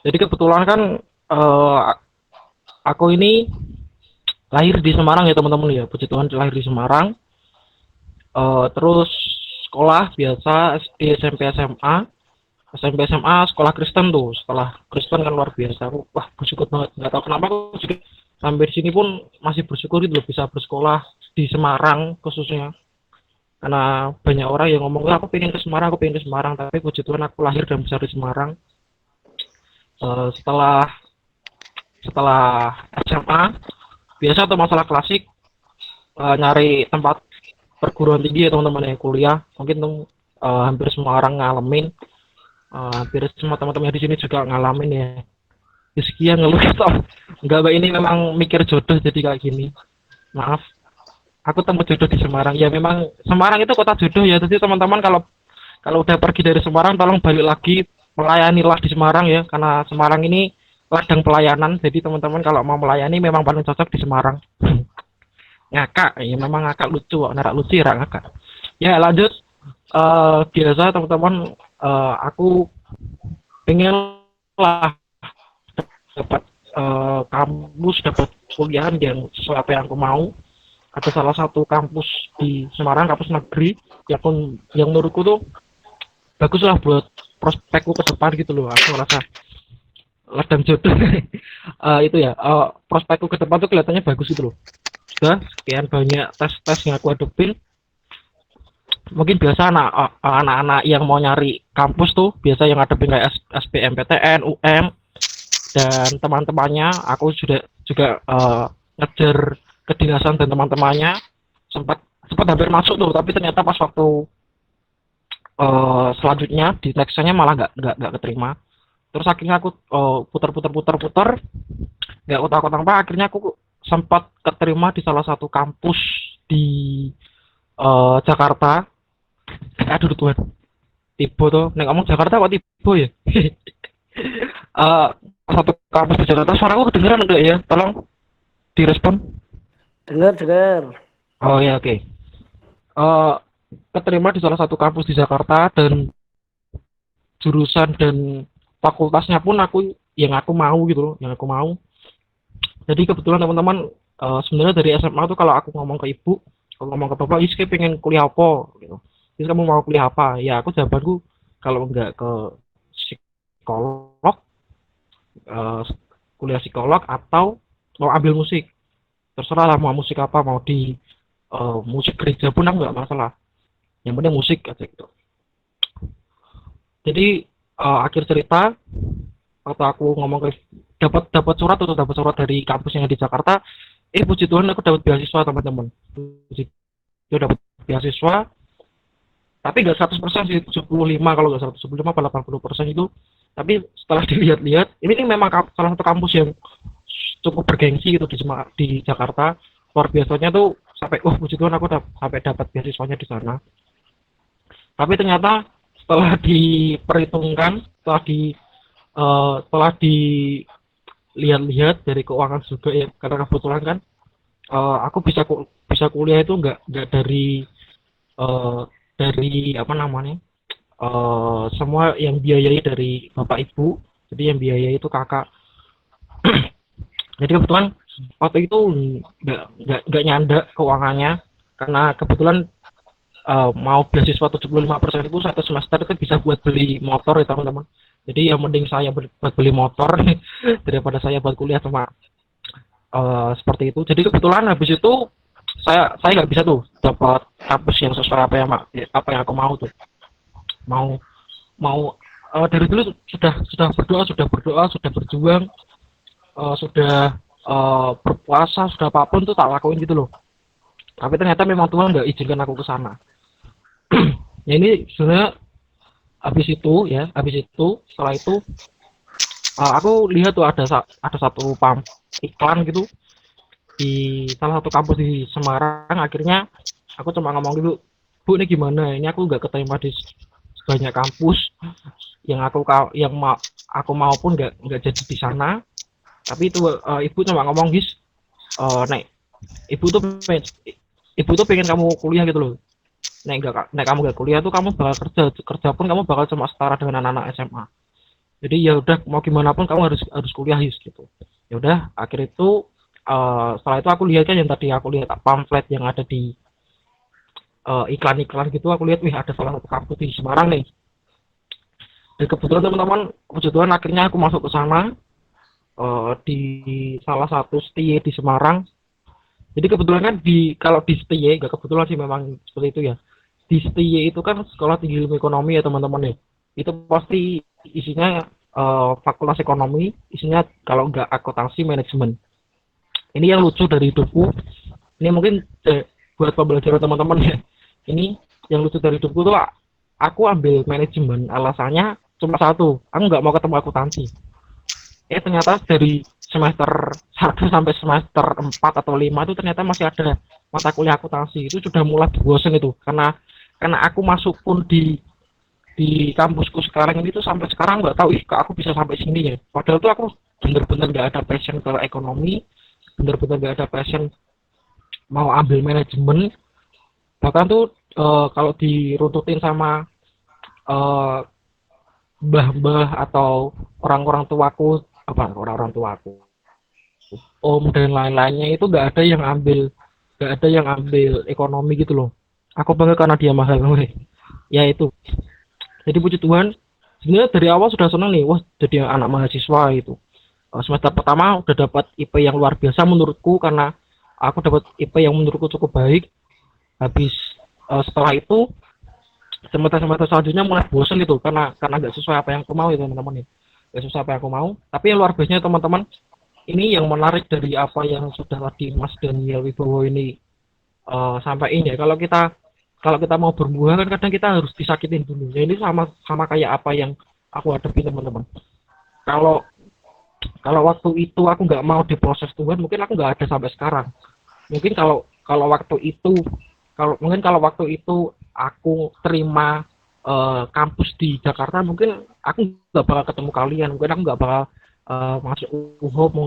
Jadi kebetulan kan aku ini lahir di Semarang ya teman-teman ya. Puji Tuhan lahir di Semarang. Terus sekolah biasa SD, SMP, SMA. SMP SMA sekolah Kristen tuh. Sekolah Kristen kan luar biasa. Aku bersyukur banget. Nggak tahu kenapa aku juga sampai di sini pun masih bersyukur itu bisa bersekolah di Semarang khususnya. Karena banyak orang yang ngomong, aku pengen ke Semarang. Tapi puji Tuhan aku lahir dan besar di Semarang. Setelah SMA biasa tuh masalah klasik, nyari tempat perguruan tinggi ya teman-teman yang kuliah. Mungkin tuh hampir semua orang ngalamin. Hampir semua teman-teman di sini juga ngalamin ya. Hizkia ngeluh gitu. Enggak, Mbak, ini memang mikir jodoh jadi kayak gini. Maaf. Aku temu jodoh di Semarang. Ya memang Semarang itu kota jodoh ya. Jadi teman-teman kalau udah pergi dari Semarang tolong balik lagi, melayanilah di Semarang ya. Karena Semarang ini ladang pelayanan. Jadi teman-teman kalau mau melayani memang paling cocok di Semarang. Ngakak, ya memang ngakak lucu, narak lucu ya ngakak. Ya lanjut. Biasa teman-teman, aku pengen lah dapat kampus, dapat kuliah yang sesuai apa yang aku mau. Ada salah satu kampus di Semarang, kampus negeri yang menurutku tuh bagus lah buat prospekku ke depan gitu loh. Aku ngerasa ladang jodoh. Itu ya, prospekku ke depan tuh kelihatannya bagus gitu loh. Sudah sekian banyak tes yang aku hadapin. Mungkin biasa anak-anak yang mau nyari kampus tuh biasa yang hadapin kayak SBMPTN, UM dan teman-temannya. Aku juga ngejar kedinasan dan teman-temannya, sempat hampir masuk tuh, tapi ternyata pas waktu selanjutnya di teksnya malah nggak keterima. Terus akhirnya aku putar nggak kotak-kotak apa, akhirnya aku sempat keterima di salah satu kampus di Jakarta. Aduh Tuhan, tiba tuh neng ngomong Jakarta kok tiba ya. Satu kampus di Jakarta. Suara aku kedengeran enggak ya? Tolong direspon. Dengar. Oh ya, oke. Keterima di salah satu kampus di Jakarta, dan jurusan dan fakultasnya pun aku mau gitu loh, yang aku mau. Jadi kebetulan teman-teman, sebenarnya dari SMA tuh kalau aku ngomong ke ibu, kalau ngomong ke bapak, Is kayak pengen kuliah apa gitu. Is kamu mau kuliah apa? Ya aku jawabanku kalau enggak ke psikolog, eh, kuliah psikolog atau mau ambil musik. Terserah lah mau musik apa, mau di musik gereja pun aku nggak masalah. Yang penting musik aja gitu. Jadi akhir cerita, waktu aku ngomong ke dapat dapat surat dari kampus yang di Jakarta, puji Tuhan aku dapat beasiswa teman-teman. Puji Tuhan dapat beasiswa, tapi nggak 100% sih, 75, kalau nggak 175 atau 80% itu. Tapi setelah dilihat-lihat, ini memang salah satu kampus yang cukup bergengsi gitu di Jakarta. Luar biasanya tuh sampai puji Tuhan aku sampai dapat beasiswanya di sana. Tapi ternyata setelah diperhitungkan, setelah dilihat-lihat dari keuangan juga ya, karena kebetulan kan aku bisa kuliah itu nggak dari apa namanya, semua yang biayai dari bapak ibu, jadi yang biayai itu kakak. Jadi kebetulan waktu itu nggak nyanda keuangannya, karena kebetulan mau beasiswa 75% itu satu semester itu bisa buat beli motor ya teman-teman. Jadi yang mending saya buat beli motor daripada saya buat kuliah cuma seperti itu. Jadi kebetulan habis itu saya nggak bisa tuh dapat kampus yang sesuai apa yang aku mau tuh. Mau dari dulu sudah berdoa, sudah berjuang, sudah berpuasa, sudah apapun tuh tak lakuin gitu loh. Tapi ternyata memang Tuhan nggak izinkan aku ke sana. Ya ini sebenarnya habis itu setelah itu aku lihat tuh ada satu iklan gitu di salah satu kampus di Semarang. Akhirnya aku cuma ngomong dulu, Bu, ini gimana, ini aku nggak keterima di banyak kampus, yang aku mau pun nggak jadi di sana. Tapi itu ibu cuma ngomong, Gis, nek ibu tuh pengen kamu kuliah gitu loh. Nek kamu gak kuliah tuh kamu bakal kerja pun kamu bakal cuma setara dengan anak-anak SMA. Jadi ya udah, mau gimana pun kamu harus kuliah gitu. Ya udah, akhir itu setelah itu aku lihat kan yang tadi aku lihat pamflet yang ada di iklan-iklan gitu, aku lihat ada salah satu kampus di Semarang nih. Dan kebetulan teman-teman, puji Tuhan akhirnya aku masuk ke sana di salah satu STIE di Semarang. Jadi kebetulan kan kalau di STIE, gak kebetulan sih, memang seperti itu ya. Di STIE itu kan Sekolah Tinggi Ilmu Ekonomi ya teman-teman ya. Itu pasti isinya fakultas ekonomi, isinya kalau nggak akuntansi, manajemen. Ini yang lucu dari hidupku. Ini mungkin buat pembelajaran teman-teman ya. Ini yang lucu dari hidupku tuh, aku ambil manajemen alasannya cuma satu, aku nggak mau ketemu akuntansi. Ternyata dari semester 1 sampai semester 4 atau 5 itu ternyata masih ada mata kuliah akuntansi. Itu sudah mulai bosan itu, karena aku masuk pun di kampusku sekarang ini tuh sampai sekarang nggak tahu kok aku bisa sampai sini ya. Padahal tuh aku bener-bener nggak ada passion ke ekonomi, bener-bener nggak ada passion mau ambil manajemen. Bahkan tuh kalau diruntutin sama mbah-mbah atau orang-orang tuaku, om dan lain-lainnya, itu nggak ada yang ambil ekonomi gitu loh. Aku bangga karena dia mahal. Ya itu. Jadi puji Tuhan, sebenarnya dari awal sudah senang nih, jadi anak mahasiswa itu. Semester pertama udah dapat IP yang luar biasa menurutku, karena aku dapat IP yang menurutku cukup baik. Habis setelah itu semester selanjutnya mulai bosan gitu, karena nggak sesuai apa yang aku mau ya teman-teman ya. Nggak sesuai apa yang aku mau. Tapi yang luar biasanya teman-teman, ini yang menarik dari apa yang sudah tadi Mas Daniel Wibowo ini sampaikan ya. Kalau kita mau berbuah kan kadang kita harus disakitin dulu. Ya ini sama kayak apa yang aku hadapi teman-teman. Kalau waktu itu aku nggak mau diproses Tuhan, mungkin aku nggak ada sampai sekarang. Mungkin kalau waktu itu aku terima kampus di Jakarta, mungkin aku nggak bakal ketemu kalian, mungkin aku nggak bakal masuk UHOP,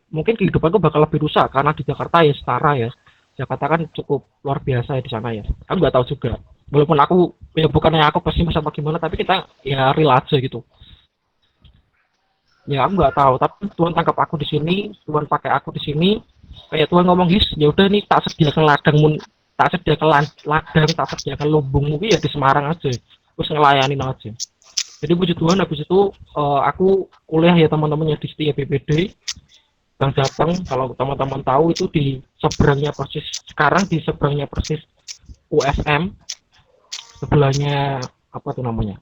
mungkin kehidupanku bakal lebih rusak karena di Jakarta ya setara ya. Jakarta kan cukup luar biasa ya di sana ya. Aku nggak tahu juga. Walaupun aku ya bukannya aku pesimis apa gimana, tapi kita ya real aja gitu. Ya aku nggak tahu, tapi Tuhan tangkap aku di sini, Tuhan pakai aku di sini. Kayak Tuhan ngomong, "His, ya udah nih tak sediakan ladangmu, tak sediakan ladang, tak sediakan lumbungmu ya di Semarang aja. Terus ngelayanin aja." Jadi puji Tuhan habis itu aku kuliah ya teman-teman ya di Setia BPD Bang Jateng. Kalau teman-teman tahu itu di seberangnya persis, sekarang di seberangnya persis USM, sebelahnya apa tuh namanya?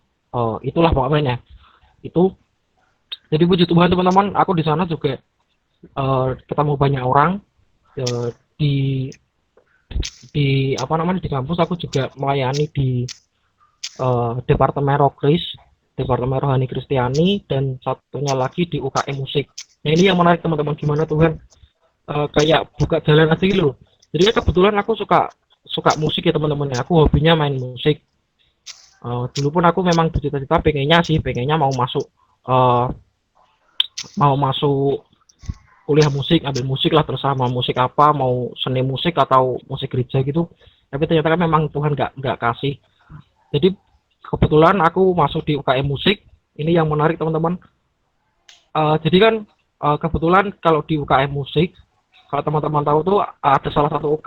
Itulah pokoknya itu. Jadi puji Tuhan teman-teman, aku di sana juga ketemu banyak orang eh, di apa namanya di kampus. Aku juga melayani di Departemen Rokris, Departemen Rohani Kristiani, dan satunya lagi di UKM Musik. Nah ini yang menarik teman-teman, gimana Tuhan kayak buka jalan aja gitu loh. Jadi ya kebetulan aku suka musik ya teman-teman ya. Aku hobinya main musik. Dulu pun aku memang bercita-cita pengennya uh, mau masuk kuliah musik, ambil musik lah, terserah mau musik apa, mau seni musik atau musik gereja gitu. Tapi ternyata kan memang Tuhan nggak kasih. Jadi kebetulan aku masuk di UKM Musik. Ini yang menarik teman-teman. Jadi kan kebetulan kalau di UKM Musik, kalau teman-teman tahu tuh ada salah satu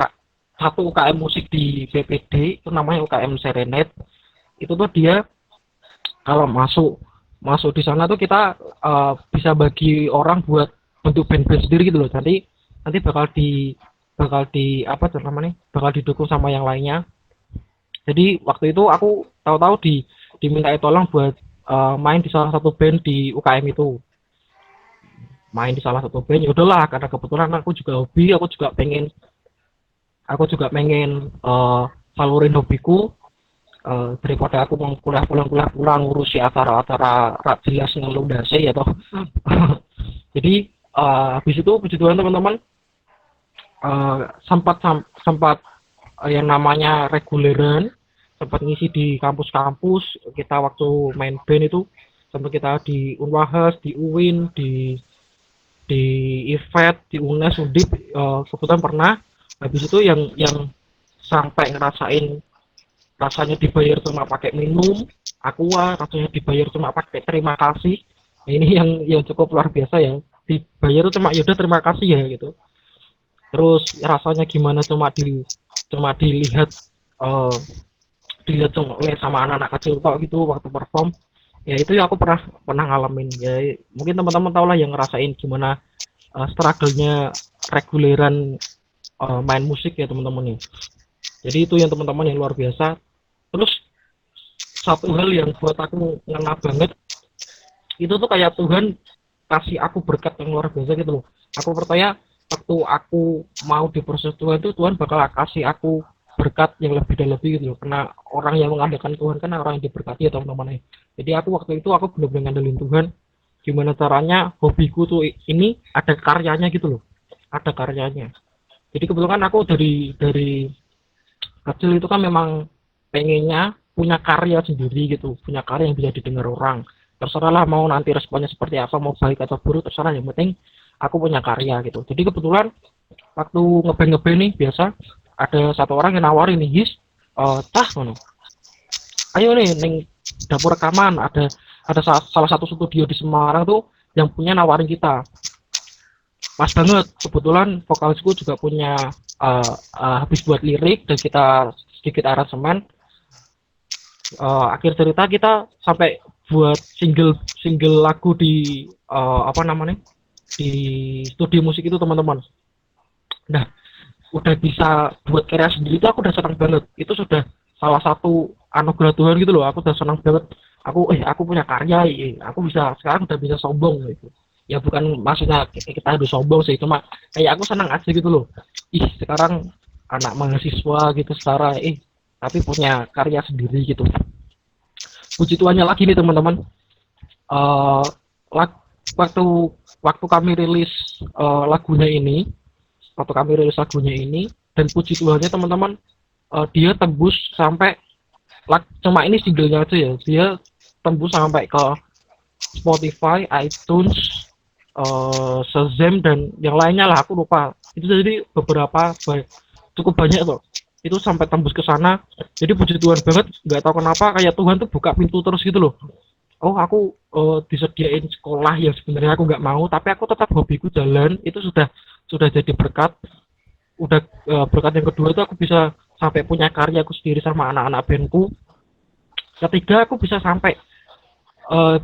UKM Musik di BPD, itu namanya UKM Serenade. Itu tuh dia kalau masuk di sana tuh kita bisa bagi orang buat bentuk band-band sendiri gitu loh. Nanti bakal di apa tuh namanya? Bakal didukung sama yang lainnya. Jadi waktu itu aku tahu-tahu diminta tolong buat main di salah satu band di UKM itu. Main di salah satu band, ya udahlah, karena kebetulan aku juga hobi, aku juga pengen salurin hobiku daripada aku mau kuliah pulang ngurusi acara-acara rak jelas ngelundase ya toh. Jadi habis itu puji Tuhan teman-teman, sempat yang namanya reguleran, sempat ngisi di kampus-kampus. Kita waktu main band itu sempat kita di Unwahas, di UIN, di IFET, di UNES, Undip, kebetulan pernah. Habis itu yang sampai ngerasain rasanya dibayar cuma pakai minum aqua, rasanya dibayar cuma pakai terima kasih. Nah, ini yang cukup luar biasa ya, dibayar cuma yaudah terima kasih ya gitu. Terus rasanya gimana cuma dilihat cuma sama anak-anak kecil tok gitu waktu perform. Ya itu ya aku pernah ngalamin ya. Mungkin teman-teman tahu lah yang ngerasain gimana struggle-nya reguleran main musik ya teman-teman ya. Jadi itu yang teman-teman yang luar biasa. Terus satu hal yang buat aku ngena banget, itu tuh kayak Tuhan kasih aku berkat yang luar biasa gitu loh. Aku percaya waktu aku mau diproses Tuhan itu, Tuhan bakal kasih aku berkat yang lebih dan lebih gitu loh. Karena orang yang mengadakan Tuhan kan orang yang diberkati ya teman-teman. Jadi aku waktu itu aku benar-benar ngandelin Tuhan. Gimana caranya hobiku tuh ini ada karyanya gitu loh. Ada karyanya. Jadi kebetulan aku dari kecil itu kan memang pengennya punya karya sendiri gitu, punya karya yang bisa didengar orang. Terserah lah mau nanti responnya seperti apa, mau baik atau buruk terserah, yang penting aku punya karya gitu. Jadi kebetulan waktu ngeband nih biasa ada satu orang yang nawarin nih, "His, ngono. Ayo nih ning dapur rekaman, ada salah satu studio di Semarang tuh yang punya nawarin kita." Pas banget, kebetulan vokalisku juga punya habis buat lirik dan kita sedikit aransemen. Akhir cerita kita sampai buat single lagu di apa namanya, di studio musik itu teman-teman. Nah, udah bisa buat karya sendiri itu aku udah senang banget. Itu sudah salah satu anugerah Tuhan gitu loh. Aku udah senang banget. Aku punya karya, aku bisa sekarang udah bisa sombong gitu. Ya bukan maksudnya kita harus sombong sih, cuma kayak aku senang aja gitu loh. Sekarang anak mahasiswa gitu secara tapi punya karya sendiri gitu. Puji Tuhannya lagi nih teman-teman. Waktu kami rilis lagunya ini, dan puji Tuhannya teman-teman, dia tembus sampai cuma ini singlenya aja ya, dia tembus sampai ke Spotify, iTunes, Shazam dan yang lainnya lah, aku lupa. Itu jadi cukup banyak tuh. Itu sampai tembus ke sana. Jadi puji Tuhan banget, nggak tahu kenapa kayak Tuhan tuh buka pintu terus gitu loh. Oh, aku disediain sekolah yang sebenarnya aku nggak mau, tapi aku tetap hobiku jalan. Itu sudah jadi berkat. Udah berkat yang kedua itu aku bisa sampai punya karya aku sendiri sama anak-anak bandku. Ketiga, aku bisa sampai eh,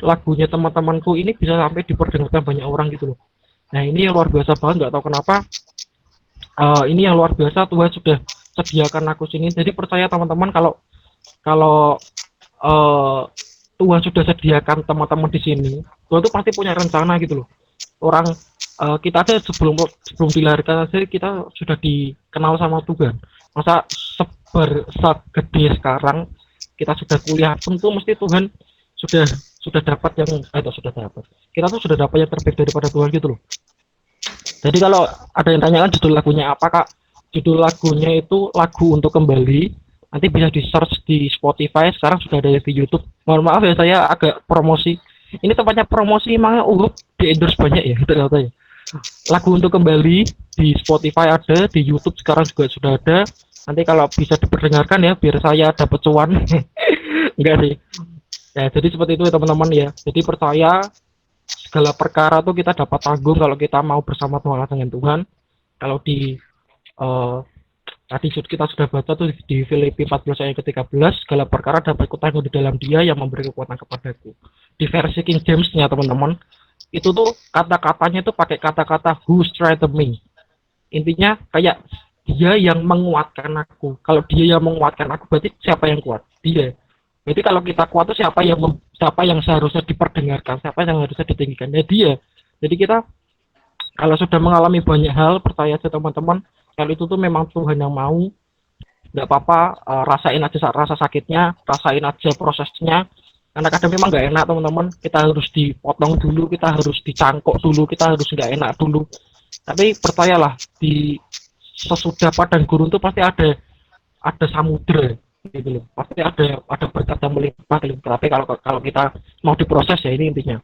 lagunya teman-temanku ini bisa sampai diperdengarkan banyak orang gitu loh. Nah, ini yang luar biasa banget, nggak tahu kenapa. Ini yang luar biasa, Tuhan sudah sediakan aku sini. Jadi percaya teman-teman, kalau kalau eh, Tuhan sudah sediakan teman-teman di sini, Tuhan tuh pasti punya rencana gitu loh. Orang kita aja sebelum dilahirkan aja kita sudah dikenal sama Tuhan. Masa segede sekarang kita sudah kuliah pun tuh mesti Tuhan sudah sudah dapat yang sudah dapat. Kita tuh sudah dapat yang terbaik daripada Tuhan gitu loh. Jadi kalau ada yang tanyakan judul lagunya apa kak, judul lagunya itu Lagu Untuk Kembali. Nanti bisa di search di Spotify, sekarang sudah ada di YouTube. Mohon maaf ya, saya agak promosi. Ini tempatnya promosi, emangnya di endorse banyak ya ternyata ya. Lagu Untuk Kembali di Spotify ada, di YouTube sekarang juga sudah ada. Nanti kalau bisa diperdengarkan ya, biar saya dapat cuan. Enggak sih. Ya, jadi seperti itu ya teman-teman ya. Jadi percaya segala perkara tuh kita dapat tanggung kalau kita mau bersama Tuhan dengan Tuhan. Kalau di tadi kita sudah baca tuh di Filipi 14 ayat ke-13, segala perkara dapat kutanggung di dalam Dia yang memberi kekuatan kepadaku. Di versi King James-nya teman-teman, itu tuh kata-katanya tuh pakai kata-kata who strengthened me. Intinya kayak Dia yang menguatkan aku. Kalau Dia yang menguatkan aku, berarti siapa yang kuat? Dia. Jadi kalau kita kuat tuh siapa yang seharusnya diperdengarkan, siapa yang harusnya ditinggikan? Ya Dia. Jadi kita kalau sudah mengalami banyak hal, percaya aja teman-teman, kalau itu tuh memang Tuhan yang mau, nggak apa-apa, rasain aja rasa sakitnya, rasain aja prosesnya. Karena kadang memang nggak enak teman-teman, kita harus dipotong dulu, kita harus dicangkok dulu, kita harus nggak enak dulu. Tapi percayalah, di sesudah padang gurun tuh pasti ada samudra gitu loh. Pasti ada berkat yang melimpah. Tapi kalau kita mau diproses ya ini intinya.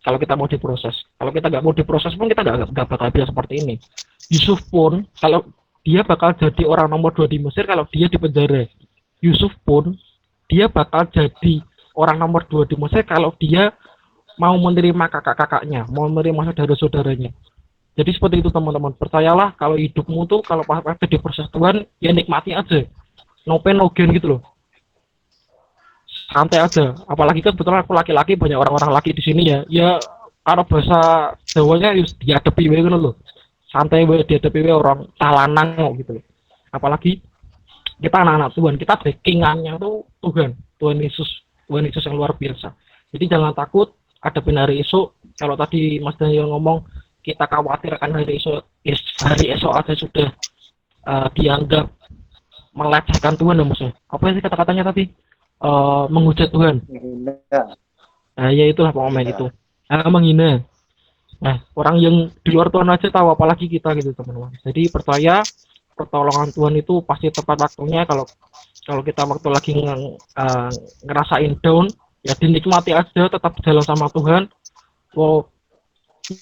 Kalau kita mau diproses, kalau kita nggak mau diproses pun kita nggak bakal bisa seperti ini. Yusuf pun kalau dia bakal jadi orang nomor 2 di Mesir kalau dia di penjara. Yusuf pun dia bakal jadi orang nomor 2 di Mesir kalau dia mau menerima kakak-kakaknya, mau menerima saudara-saudaranya. Jadi seperti itu teman-teman. Percayalah kalau hidupmu tuh kalau pas diproses Tuhan, ya nikmati aja. No pain no gain gitu loh. Santai aja. Apalagi kan kebetulan aku laki-laki, banyak orang-orang laki di sini ya kalau bahasa Jawanya dihadapi gitu loh. Santai dihadapi orang talanang gitu loh. Apalagi kita anak-anak Tuhan, kita backingannya tuh Tuhan Yesus yang luar biasa. Jadi jangan takut hadapin hari esok. Kalau tadi Mas Daniel ngomong kita khawatir akan hari esok aja sudah dianggap melecehkan Tuhan ya maksudnya. Apa sih kata-katanya tadi? Menghujat Tuhan. Nah, ya itulah pokoknya itu. Menghina. Nah, orang yang di luar Tuhan aja tahu, apalagi kita gitu teman-teman. Jadi percaya pertolongan Tuhan itu pasti tepat waktunya. Kalau kita waktu lagi ngerasain down, ya dinikmati aja, tetap jalan sama Tuhan.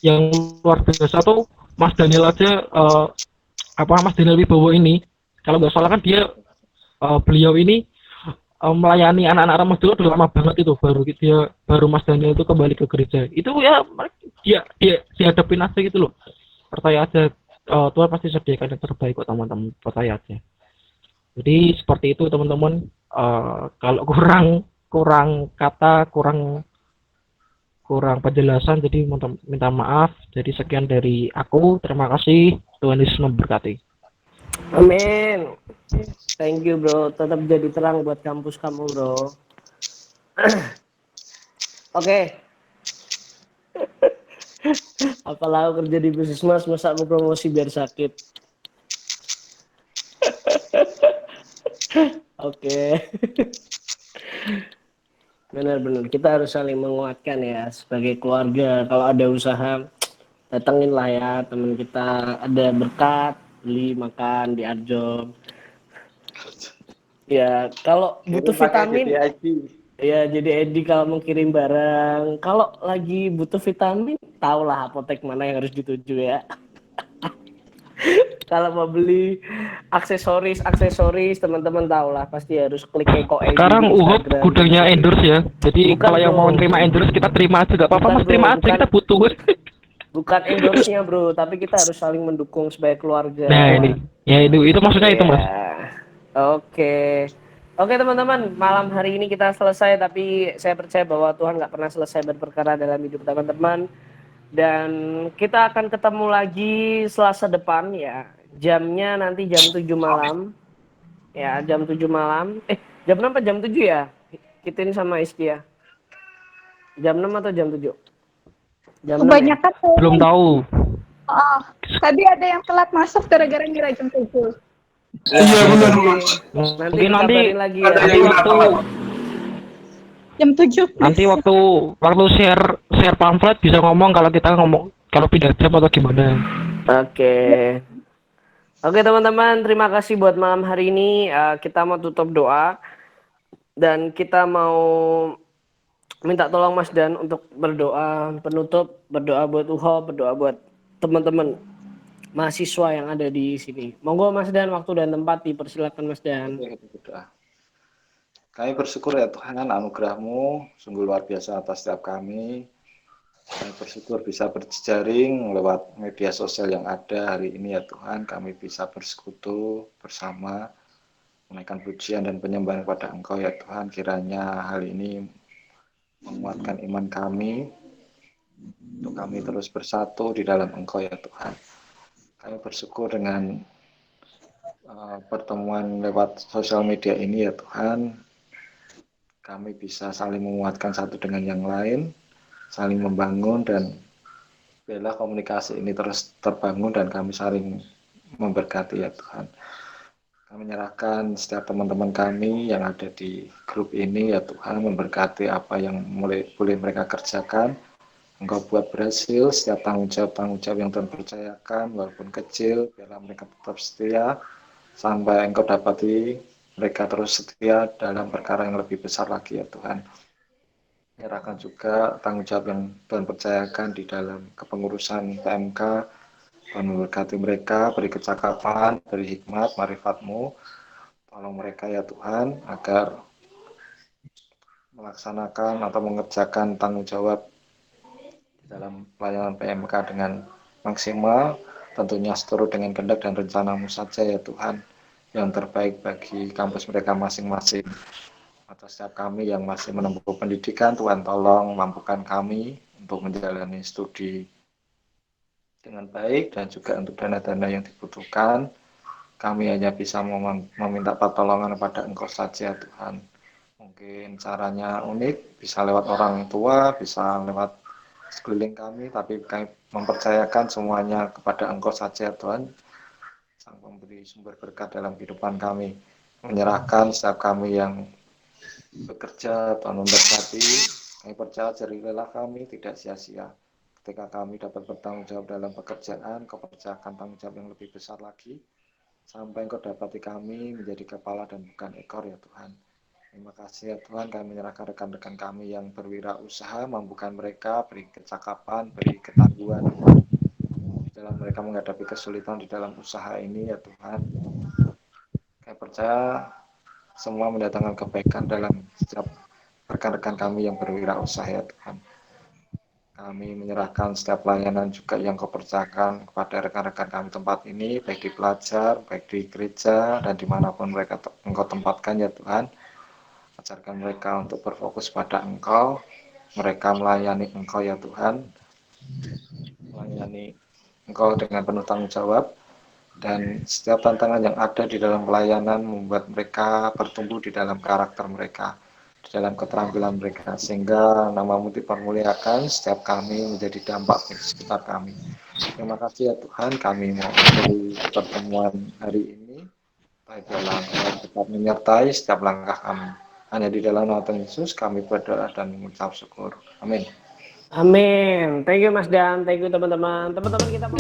Yang luar biasa tuh Mas Daniel aja, Mas Daniel Wibowo ini, kalau nggak salah kan dia beliau ini melayani anak-anak remaja udah lama banget itu, baru Mas Daniel itu kembali ke gereja. Itu ya dia dihadapin aja gitu loh. Percaya aja, Tuhan pasti sediakan yang terbaik kok teman-teman, percaya aja. Jadi seperti itu teman-teman. Kalau kurang kata, kurang penjelasan, jadi minta maaf. Jadi sekian dari aku, terima kasih, Tuhan Yesus memberkati. Amin. Thank you bro, tetap jadi terang buat kampus kamu bro. Oke. Apalah aku kerja di Puskesmas, masa mau promosi biar sakit. Oke. Benar-benar kita harus saling menguatkan ya sebagai keluarga. Kalau ada usaha, datengin lah ya teman kita, ada berkat, beli makan di Arjo. Ya kalau butuh vitamin, Ya, jadi Edi kalau mau kirim barang, kalau lagi butuh vitamin, tahulah apotek mana yang harus dituju ya. Kalau mau beli aksesoris, teman-teman tahulah pasti harus klik Eko Edi Sekarang di Uhop Instagram. gudangnya endorse ya. Jadi Bukan kalau yang mau bro, terima endorse kita terima aja, gak apa-apa bukan mas, bro, terima aja, kita butuh. bukan endorse-nya bro, tapi kita harus saling mendukung sebagai Nah keluarga. ini, ya itu maksudnya itu Iya. mas. Oke. Oke teman-teman, malam hari ini kita selesai, tapi saya percaya bahwa Tuhan nggak pernah selesai berperkara dalam hidup teman-teman. Dan kita akan ketemu lagi Selasa depan ya. Jamnya nanti jam 7 malam. Ya, jam 7 malam. Jam 6 apa jam 7 ya? Kitin sama Iskia. Jam 6 atau jam 7? Jam 6 ya? Kebanyakan tuh. Belum tahu. Oh, tadi ada yang telat masuk gara-gara ngira jam 7. Iya benar mas. Nanti Mungkin nanti dikabarin lagi ya. Ada nanti yang waktu datang. Jam 7. nanti waktu share pamflet bisa ngomong kalau kita ngomong kalau pindah jam atau gimana. Oke. Oke teman-teman, terima kasih buat malam hari ini. Kita mau tutup doa dan kita mau minta tolong Mas Dan untuk berdoa penutup, berdoa buat Uho, berdoa buat teman-teman mahasiswa yang ada di sini. Monggo Mas Dan, waktu dan tempat dipersilakan Mas Dan. Oke, kita berdoa. Kami bersyukur ya Tuhan, anugerah-Mu sungguh luar biasa atas setiap kami. Kami bersyukur bisa berjejaring lewat media sosial yang ada hari ini ya Tuhan. Kami bisa bersekutu bersama, menaikkan pujian dan penyembahan kepada Engkau ya Tuhan. Kiranya hal ini menguatkan iman kami, untuk kami terus bersatu di dalam Engkau ya Tuhan. Kami bersyukur dengan pertemuan lewat sosial media ini ya Tuhan. Kami bisa saling menguatkan satu dengan yang lain, saling membangun, dan biarlah komunikasi ini terus terbangun dan kami saling memberkati ya Tuhan. Kami menyerahkan setiap teman-teman kami yang ada di grup ini ya Tuhan, memberkati apa yang boleh mereka kerjakan. Engkau buat berhasil setiap tanggung jawab yang Tuhan percayakan, walaupun kecil, biarlah mereka tetap setia sampai Engkau dapati mereka terus setia dalam perkara yang lebih besar lagi ya Tuhan. Menyerahkan juga tanggung jawab yang Tuhan percayakan di dalam kepengurusan PMK. Tuhan memberkati mereka, beri kecakapan, beri hikmat, marifat-Mu. Tolong mereka ya Tuhan agar melaksanakan atau mengerjakan tanggung jawab di dalam pelayanan PMK dengan maksimal, tentunya seturut dengan kehendak dan rencana-Mu saja ya Tuhan, yang terbaik bagi kampus mereka masing-masing. Atau setiap kami yang masih menempuh pendidikan, Tuhan tolong mampukan kami untuk menjalani studi dengan baik dan juga untuk dana-dana yang dibutuhkan. Kami hanya bisa meminta pertolongan kepada Engkau saja Tuhan. Mungkin caranya unik, bisa lewat orang tua, bisa lewat sekeliling kami, tapi kami mempercayakan semuanya kepada Engkau saja Tuhan, Sang Pemberi sumber berkat dalam kehidupan kami. Menyerahkan setiap kami yang bekerja, Tuhan memberkati. Kami percaya jerih lelah kami tidak sia-sia. Ketika kami dapat bertanggung jawab dalam pekerjaan, Kau percayakan tanggung jawab yang lebih besar lagi, sampai Engkau dapati kami menjadi kepala dan bukan ekor ya Tuhan. Terima kasih ya Tuhan, kami menyerahkan rekan-rekan kami yang berwirausaha, mampukan mereka, beri kecakapan, beri ketangguhan di dalam mereka menghadapi kesulitan di dalam usaha ini ya Tuhan. Kami percaya semua mendatangkan kebaikan dalam setiap rekan-rekan kami yang berwirausaha ya Tuhan. Kami menyerahkan setiap layanan juga yang Kau percayakan kepada rekan-rekan kami tempat ini, baik di pelajar, baik di gereja, dan dimanapun mereka Engkau tempatkan ya Tuhan. Ajarkan mereka untuk berfokus pada Engkau, mereka melayani Engkau ya Tuhan, melayani Engkau dengan penuh tanggung jawab, dan setiap tantangan yang ada di dalam pelayanan membuat mereka bertumbuh di dalam karakter mereka, di dalam keterampilan mereka, sehingga nama-Mu dipermuliakan, setiap kami menjadi dampak di sekitar kami. Terima kasih ya Tuhan, kami mau mengakhiri pertemuan hari ini. Baik dalam tetap menyertai setiap langkah kami. Hanya di dalam nama Tuhan Yesus kami berdoa dan mengucap syukur. Amin. Amin. Thank you Mas Dan, thank you teman-teman. Teman-teman kita mau